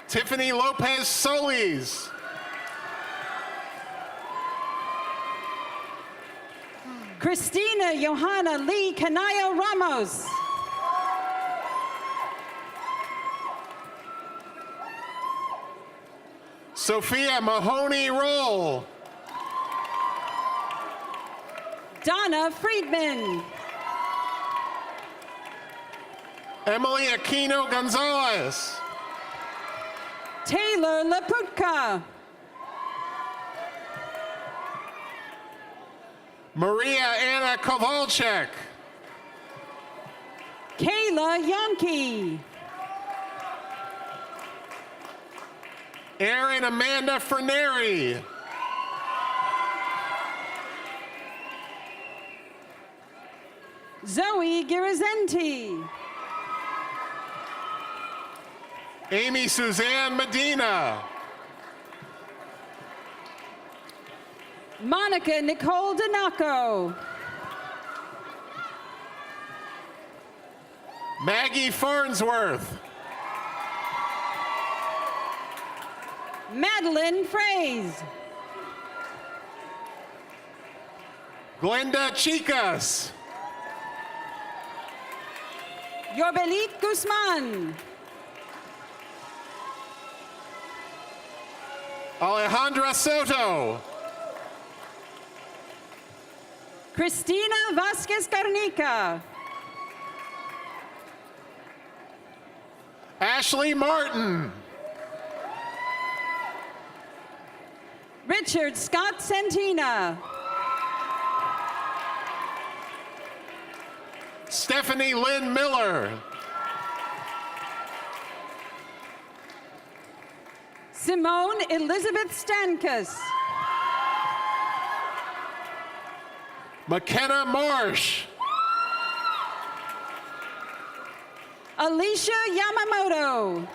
Tiffany Lopez Solis. Christina Johanna Lee Canayo Ramos. Sophia Mahoney Roll. Donna Friedman. Emily Aquino Gonzalez. Taylor Laputka. Maria Anna Kowalczyk. Kayla Yonke. Erin Amanda Ferneri. Zoe Girizenti. Amy Suzanne Medina. Monica Nicole Donaco. Maggie Farnsworth. Madeline Fraze. Glenda Chicas. Yorbelit Guzman. Alejandra Soto. Cristina Vasquez Garnica. Ashley Martin. Richard Scott Santina. Stephanie Lynn Miller. Simone Elizabeth Stankus. McKenna Marsh. Alicia Yamamoto.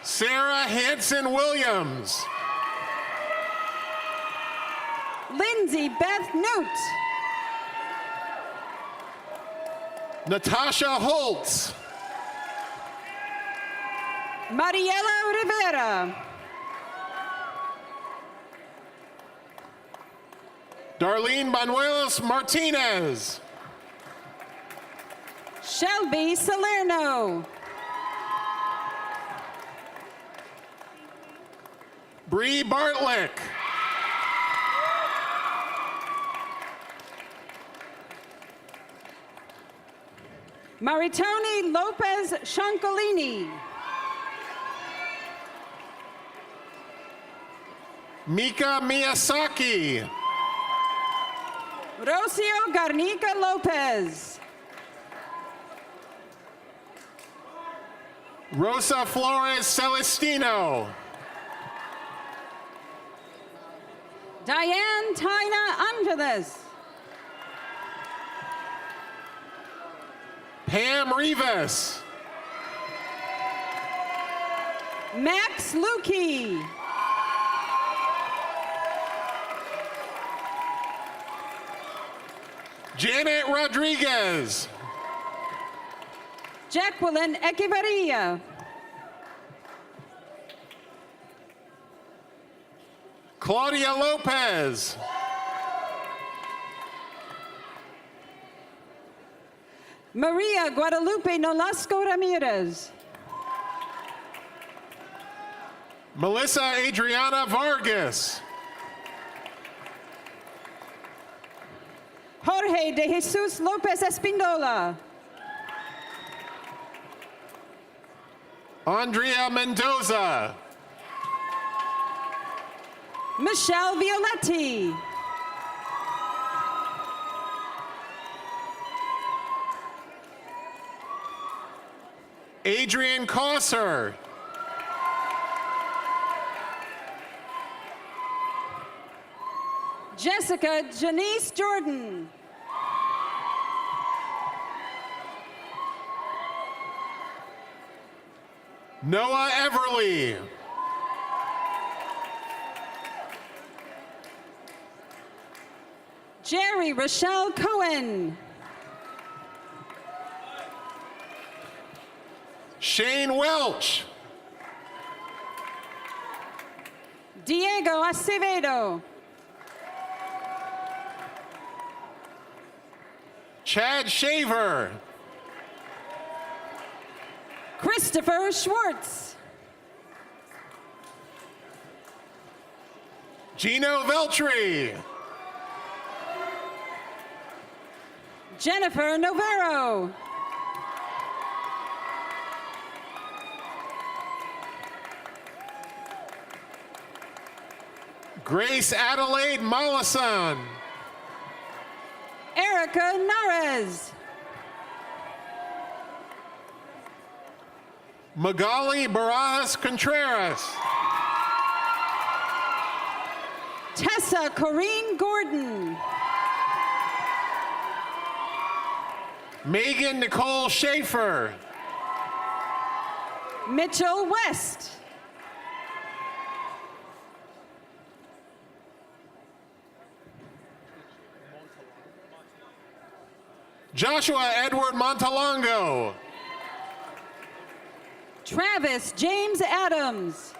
Sarah Hanson Williams. Lindsay Beth Newt. Natasha Holtz. Mariela Rivera. Darlene Manuelos Martinez. Shelby Salerno. Bree Bartlick. Maritoni Lopez Shancolini. Mika Miyasaki. Rocio Garnica Lopez. Rosa Flores Celestino. Diane Tina Angeles. Pam Rivas. Max Lukey. Janet Rodriguez. Jacqueline Echevarria. Claudia Lopez. Maria Guadalupe Nolasco Ramirez. Melissa Adriana Vargas. Jorge de Jesus Lopez Espindola. Andrea Mendoza. Michelle Violetti. Adrian Kosser. Jessica Janice Jordan. Noah Everly. Jerry Rochelle Cohen. Shane Welch. Diego Acevedo. Chad Shaver. Christopher Schwartz. Gino Veltri. Jennifer Novero. Grace Adelaide Mollison. Erica Nares. Magali Barajas Contreras. Tessa Corrine Gordon. Megan Nicole Schaefer. Mitchell West. Joshua Edward Montalongo. Travis James Adams.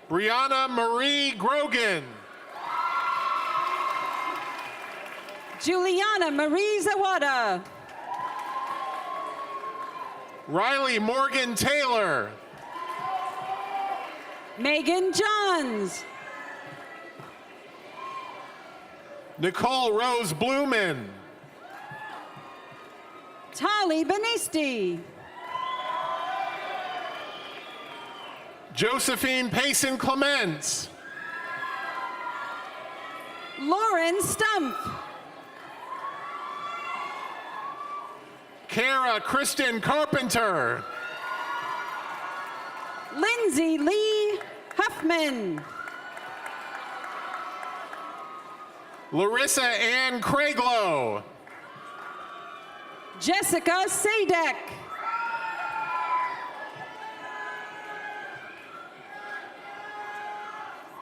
Brianna Marie Grogan. Juliana Marie Zawada. Riley Morgan Taylor. Megan Johns. Nicole Rose Blumen. Tali Benisti. Josephine Payson Clements. Lauren Stumpf. Kara Kristen Carpenter. Lindsay Lee Huffman. Larissa Ann Craiglow. Jessica Sadek.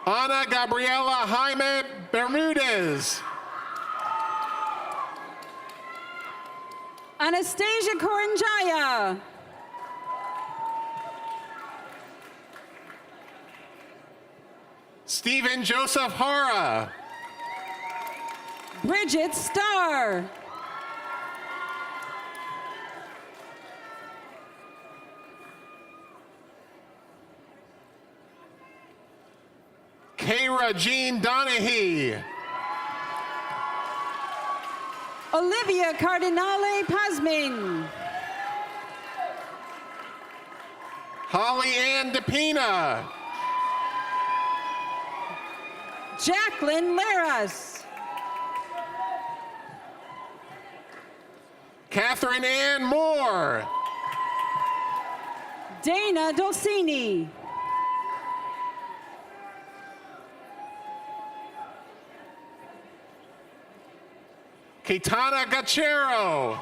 Ana Gabriela Jaime Bermudez. Anastasia Koranjaya. Stephen Joseph Hara. Bridget Starr. Kara Jean Donahue. Olivia Cardinale Pazmin. Holly Ann DePina. Jacqueline Laras. Catherine Ann Moore. Dana Dolcini. Keitana Gachero.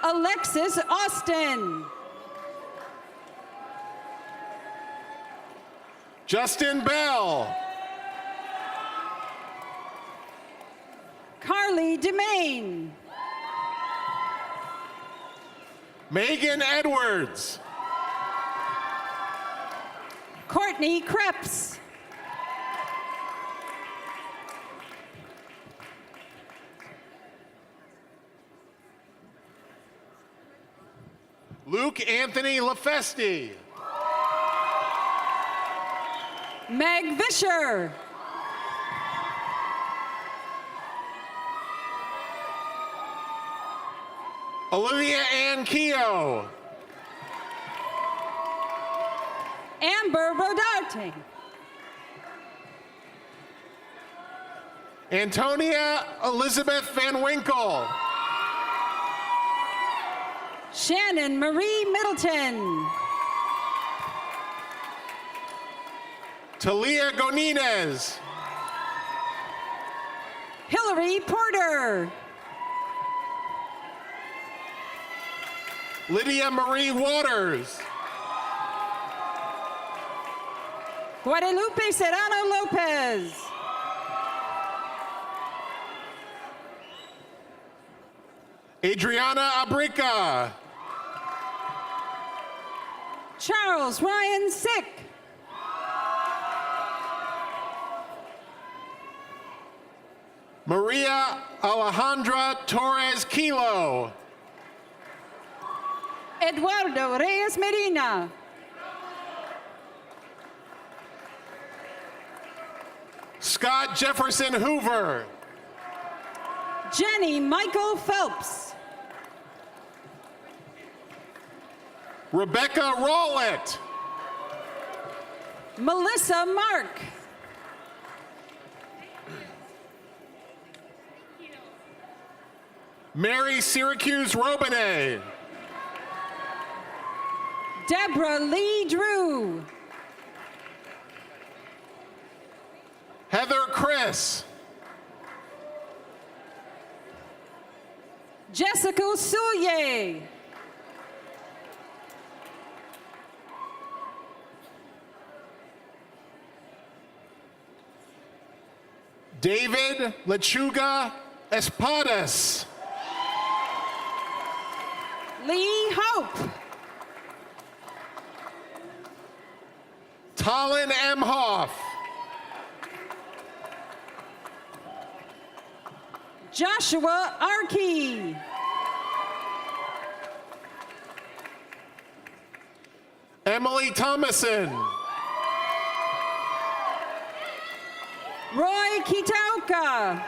Alexis Austin. Justin Bell. Carly DeMaine. Megan Edwards. Courtney Krebs. Luke Anthony LaFesti. Meg Vischer. Olivia Ann Keogh. Amber Rodarte. Antonia Elizabeth Van Winkle. Shannon Marie Middleton. Talia Gonines. Hillary Porter. Lydia Marie Waters. Guadalupe Serrano Lopez. Adriana Abrica. Charles Ryan Sick. Maria Alejandra Torres Kilo. Eduardo Reyes Medina. Scott Jefferson Hoover. Jenny Michael Phelps. Rebecca Rowlett. Melissa Mark. Mary Syracuse Robinet. Deborah Lee Drew. Heather Chris. Jessica Soulier. David Lechuga Espadas. Lee Hope. Talon Emhoff. Joshua Arkey. Emily Thomason. Roy Kitauka.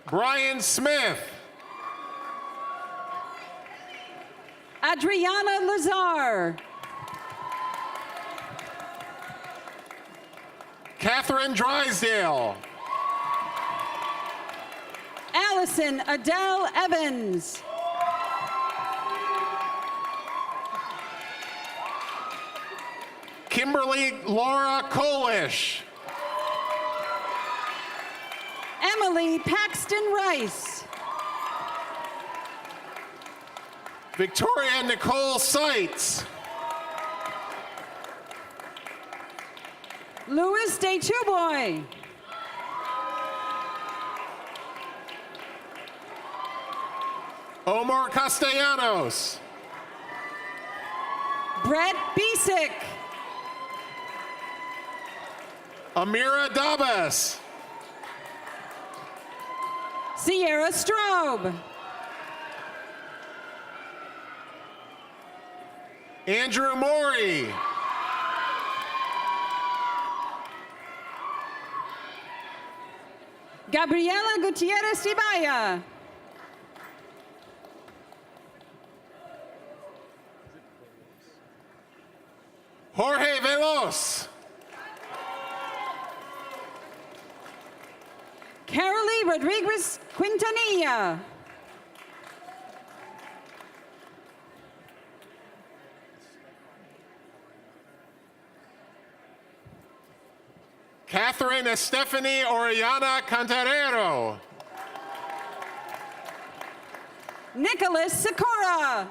Brian Smith. Adriana Lazar. Catherine Drysdale. Allison Adele Evans. Kimberly Laura Kolish. Emily Paxton Rice. Victoria Nicole Seitz. Louis De Chuboy. Omar Castellanos. Brett Bisick. Amira Dabas. Sierra Straub. Andrew Morey. Gabriela Gutierrez Tibaya. Jorge Veloz. Carolee Rodriguez Quintanilla. Catherine Estefany Oriana Cantarero. Nicholas Sikora.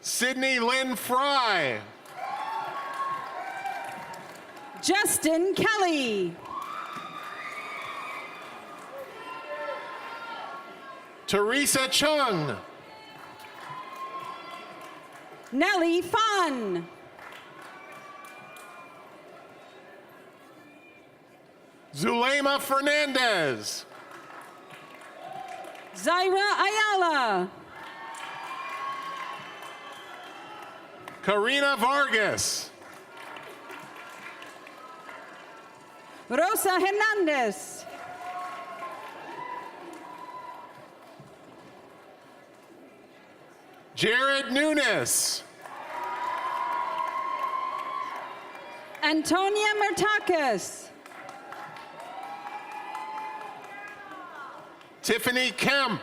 Sydney Lynn Fry. Justin Kelly. Teresa Chung. Nellie Fun. Zulema Fernandez. Zaira Ayala. Karina Vargas. Rosa Hernandez. Jared Nunes. Antonia Mertakis. Tiffany Kemp.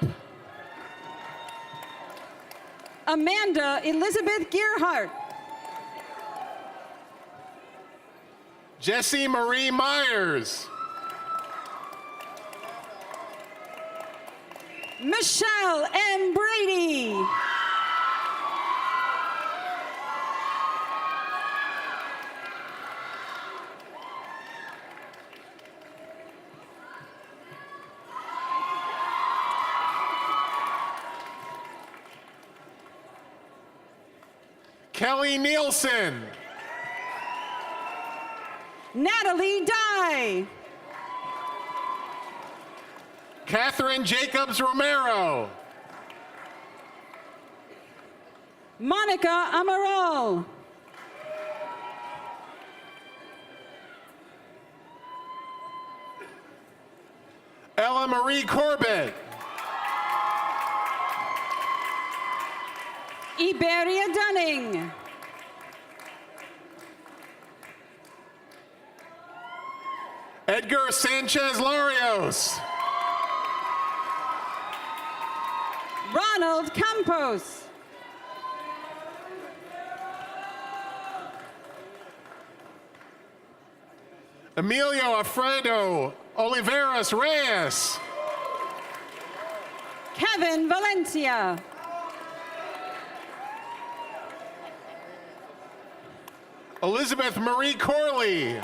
Amanda Elizabeth Gearhart. Jessie Marie Myers. Michelle M. Brady. Kelly Nielsen. Natalie Dye. Catherine Jacobs Romero. Monica Amaral. Ella Marie Corbett. Iberia Dunning. Edgar Sanchez Larios. Ronald Campos. Emilio Alfredo Oliveras Reyes. Kevin Valencia. Elizabeth Marie Corley.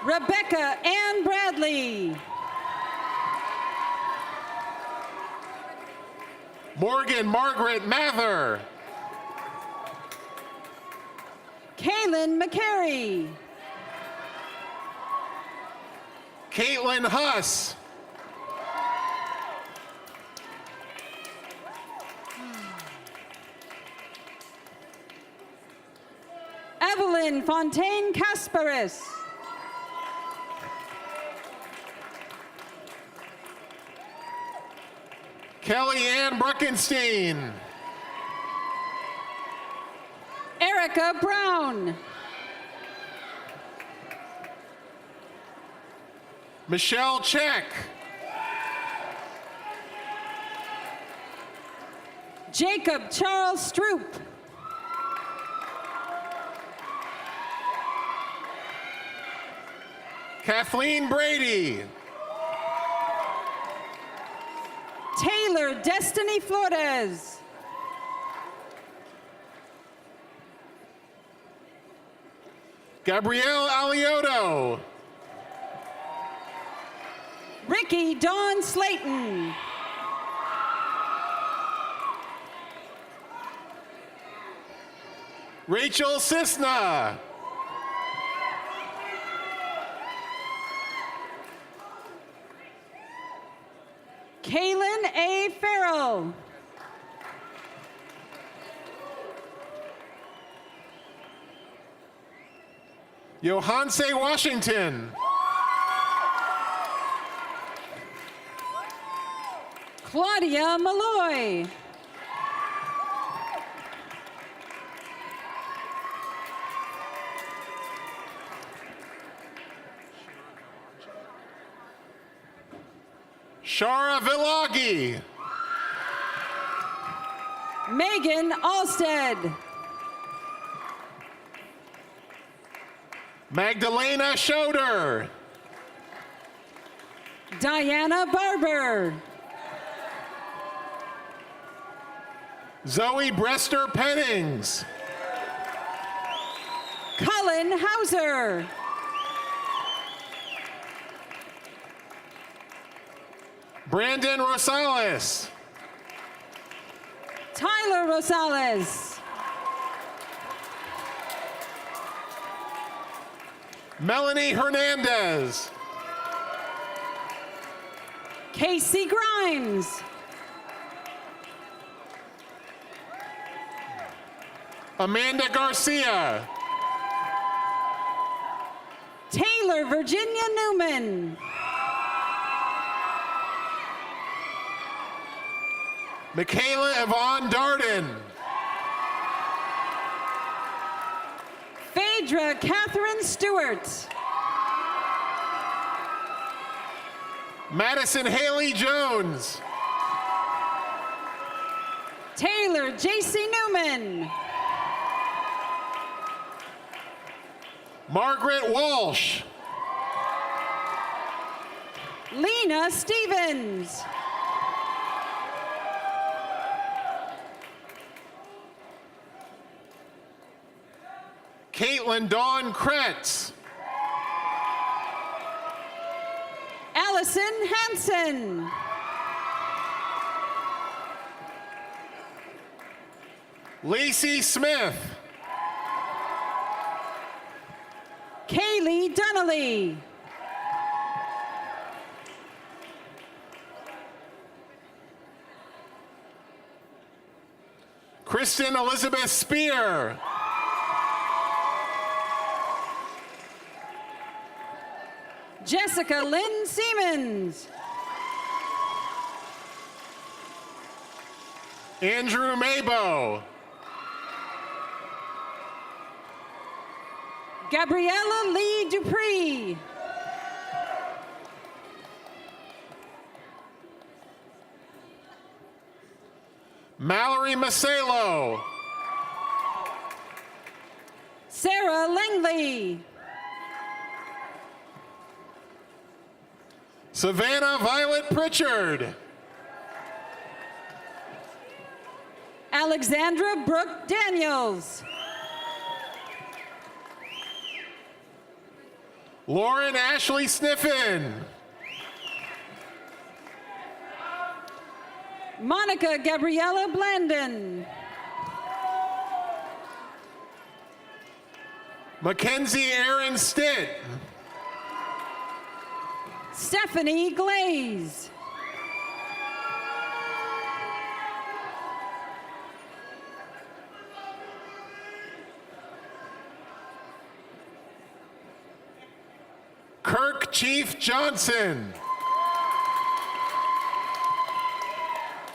Rebecca Ann Bradley. Morgan Margaret Mather. Kaylin McCary. Caitlin Huss. Evelyn Fontaine Kasparis. Kelly Ann Bruckenstein. Erica Brown. Michelle Check. Jacob Charles Stroop. Kathleen Brady. Taylor Destiny Flores. Gabrielle Alioto. Ricky Dawn Slayton. Rachel Cisna. Kaylin A. Farrell. Johanse Washington. Claudia Malloy. Shara Villagi. Megan Alstead. Magdalena Schoder. Diana Barber. Zoe Brester Pennings. Cullen Hauser. Brandon Rosales. Tyler Rosales. Melanie Hernandez. Casey Grimes. Amanda Garcia. Taylor Virginia Newman. Michaela Yvonne Darden. Phaedra Catherine Stewart. Madison Haley Jones. Taylor J.C. Newman. Margaret Walsh. Lena Stevens. Caitlin Dawn Kretz. Allison Hansen. Lacey Smith. Kaylee Donnelly. Kristen Elizabeth Spear. Jessica Lynn Siemens. Andrew Mabo. Gabriella Lee Dupree. Mallory Macelo. Sarah Langley. Savannah Violet Pritchard. Alexandra Brooke Daniels. Lauren Ashley Sniffen. Monica Gabriella Blandon. Mackenzie Aaron Stitt. Stephanie Glaze. Kirk Chief Johnson.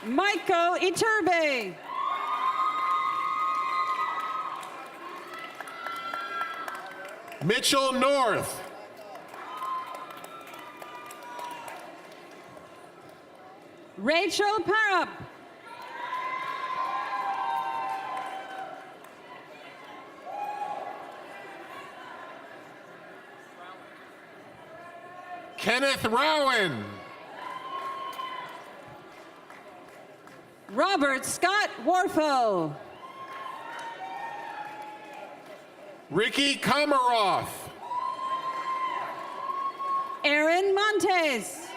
Michael Iturbe. Mitchell North. Rachel Parup. Kenneth Rowan. Robert Scott Warfel. Ricky Komaroff. Aaron Montes.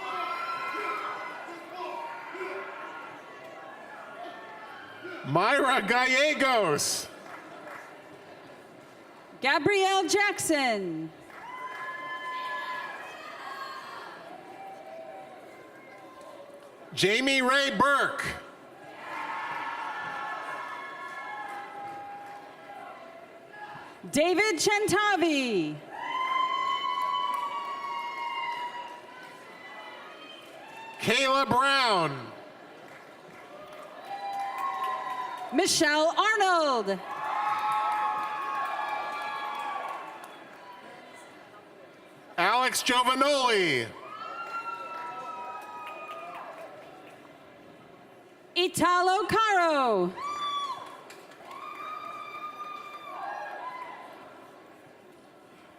Myra Gallegos. Gabrielle Jackson. Jamie Ray Burke. David Chantavi. Kayla Brown. Michelle Arnold. Alex Giovanoli. Italo Caro.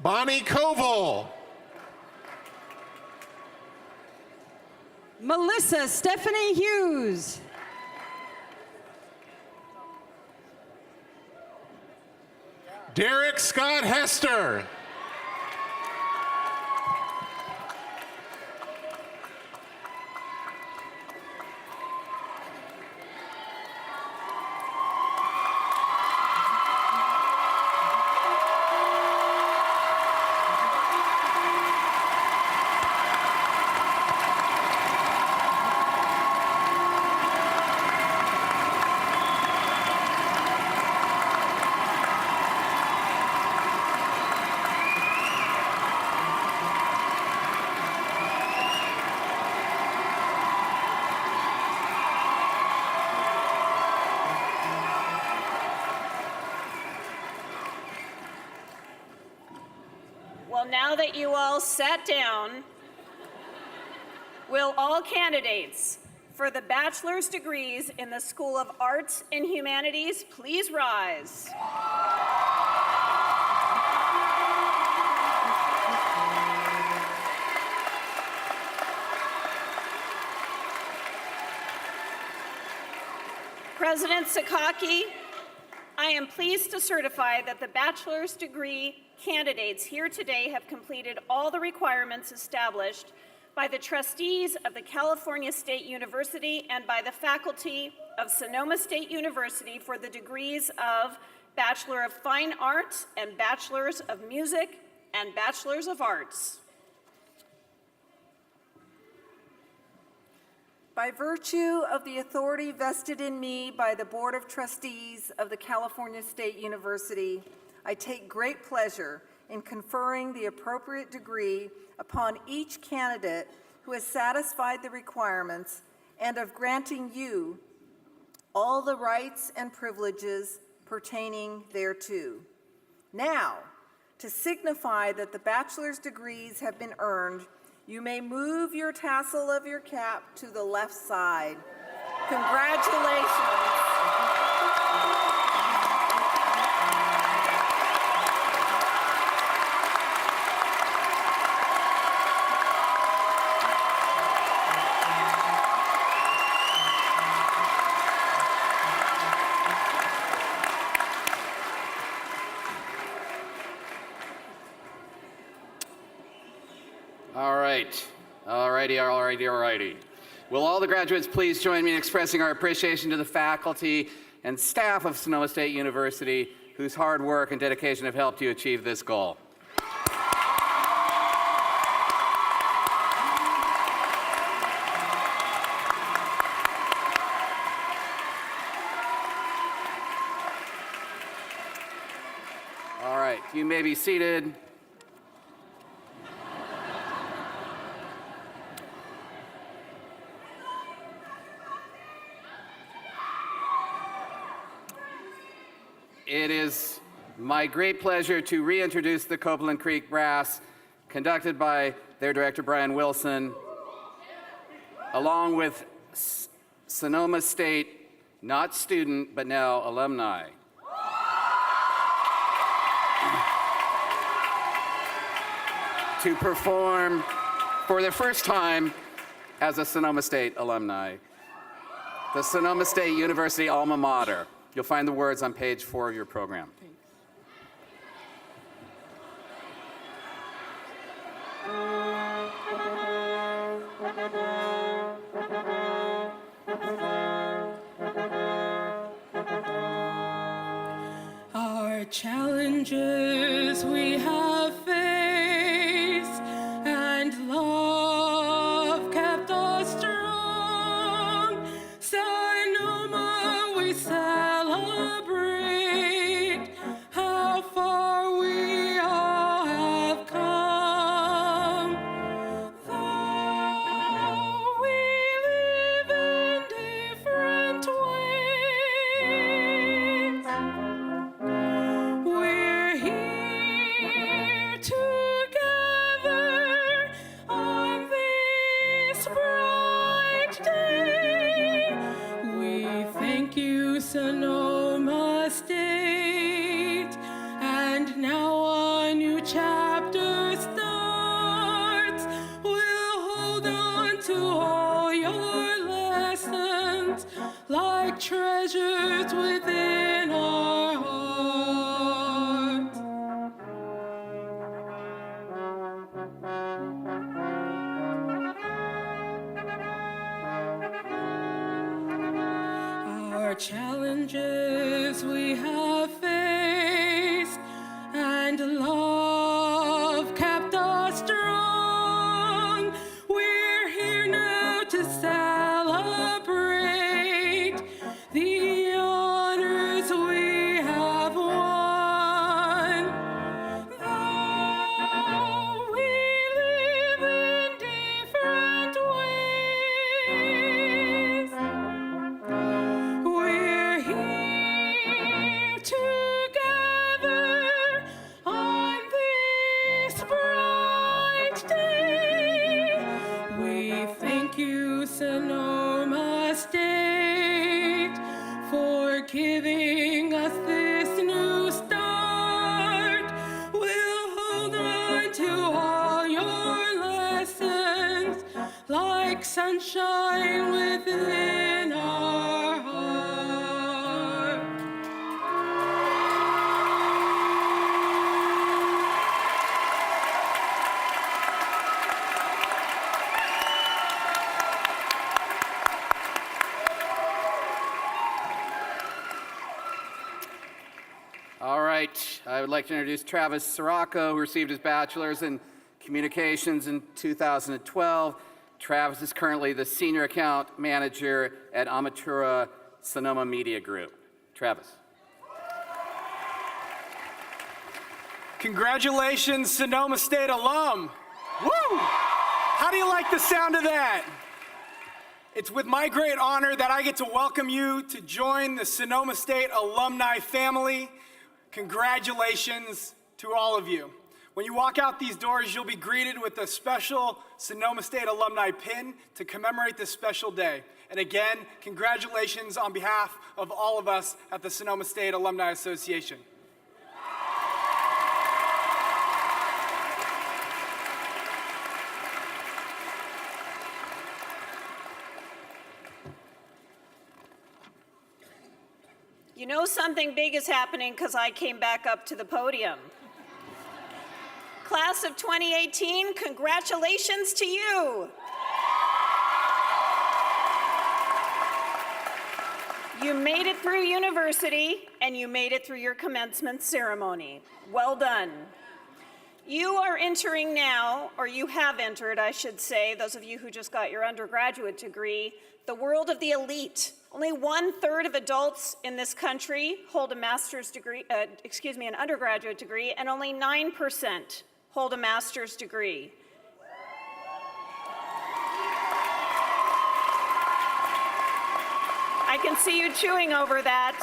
Bonnie Koval. Melissa Stephanie Hughes. Derek Scott Hester. Well, now that you all sat down, will all candidates For the bachelor's degrees in the School of Arts and Humanities, please rise. President Sakaki, I am pleased to certify that the bachelor's degree candidates here today have completed all the requirements established by the trustees of the California State University and by the faculty of Sonoma State University for the degrees of Bachelor of Fine Arts and Bachelors of Music and Bachelors of Arts. By virtue of the authority vested in me by the Board of Trustees of the California State University, I take great pleasure in conferring the appropriate degree upon each candidate who has satisfied the requirements and of granting you all the rights and privileges pertaining thereto. Now, to signify that the bachelor's degrees have been earned, you may move your tassel of your cap to the left side. Congratulations. All righty. Will all the graduates please join me in expressing our appreciation to the faculty and staff of Sonoma State University, whose hard work and dedication have helped you achieve this goal. All right, you may be seated. It is my great pleasure to reintroduce the Copeland Creek Brass, conducted by their director, Brian Wilson, along with Sonoma State, not student, but now alumni. To perform for the first time as a Sonoma State alumni, the Sonoma State University alma mater. You'll find the words on page 4 of your program. Our challenges we have faced and love kept us strong. Sonoma, we celebrate how far we all have come. Though we live in different ways, we're here together on this bright day. We thank you, Sonoma State, and now a new chapter starts. We'll hold on to all your lessons like treasures within our hearts. Our challenges we have faced and love kept us strong. We're here now to celebrate the honors we have won. Though we live in different ways, we're here together on sunshine within our heart. All right, I would like to introduce Travis Soraka, who received his bachelor's in communications in 2012. Travis is currently the senior account manager at Amatura Sonoma Media Group. Travis. Congratulations, Sonoma State alum. Woo! How do you like the sound of that? It's with my great honor that I get to welcome you to join the Sonoma State alumni family. Congratulations to all of you. When you walk out these doors, you'll be greeted with a special Sonoma State alumni pin to commemorate this special day. And again, congratulations on behalf of all of us at the Sonoma State Alumni Association. You know something big is happening because I came back up to the podium. Class of 2018, congratulations to you. You made it through university and you made it through your commencement ceremony. Well done. You are entering now, or you have entered, I should say, those of you who just got your undergraduate degree, the world of the elite. Only 1/3 of adults in this country hold a master's degree, an undergraduate degree, and only 9% hold a master's degree. I can see you chewing over that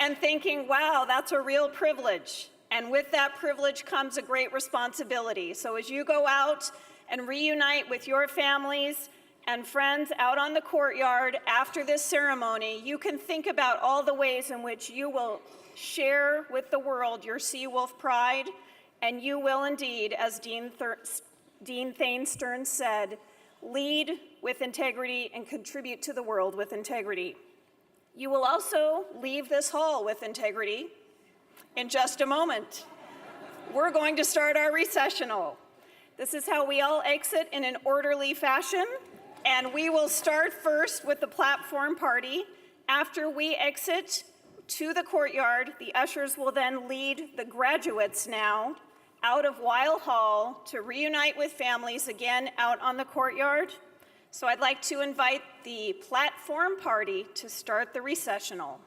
and thinking, wow, that's a real privilege. And with that privilege comes a great responsibility. So as you go out and reunite with your families and friends out on the courtyard after this ceremony, you can think about all the ways in which you will share with the world your Sea Wolf pride, and you will indeed, as Dean Thane Stearns said, lead with integrity and contribute to the world with integrity. You will also leave this hall with integrity in just a moment. We're going to start our recessional. This is how we all exit in an orderly fashion, and we will start first with the platform party. After we exit to the courtyard, the ushers will then lead the graduates now out of Weil Hall to reunite with families again out on the courtyard. So I'd like to invite the platform party to start the recessional.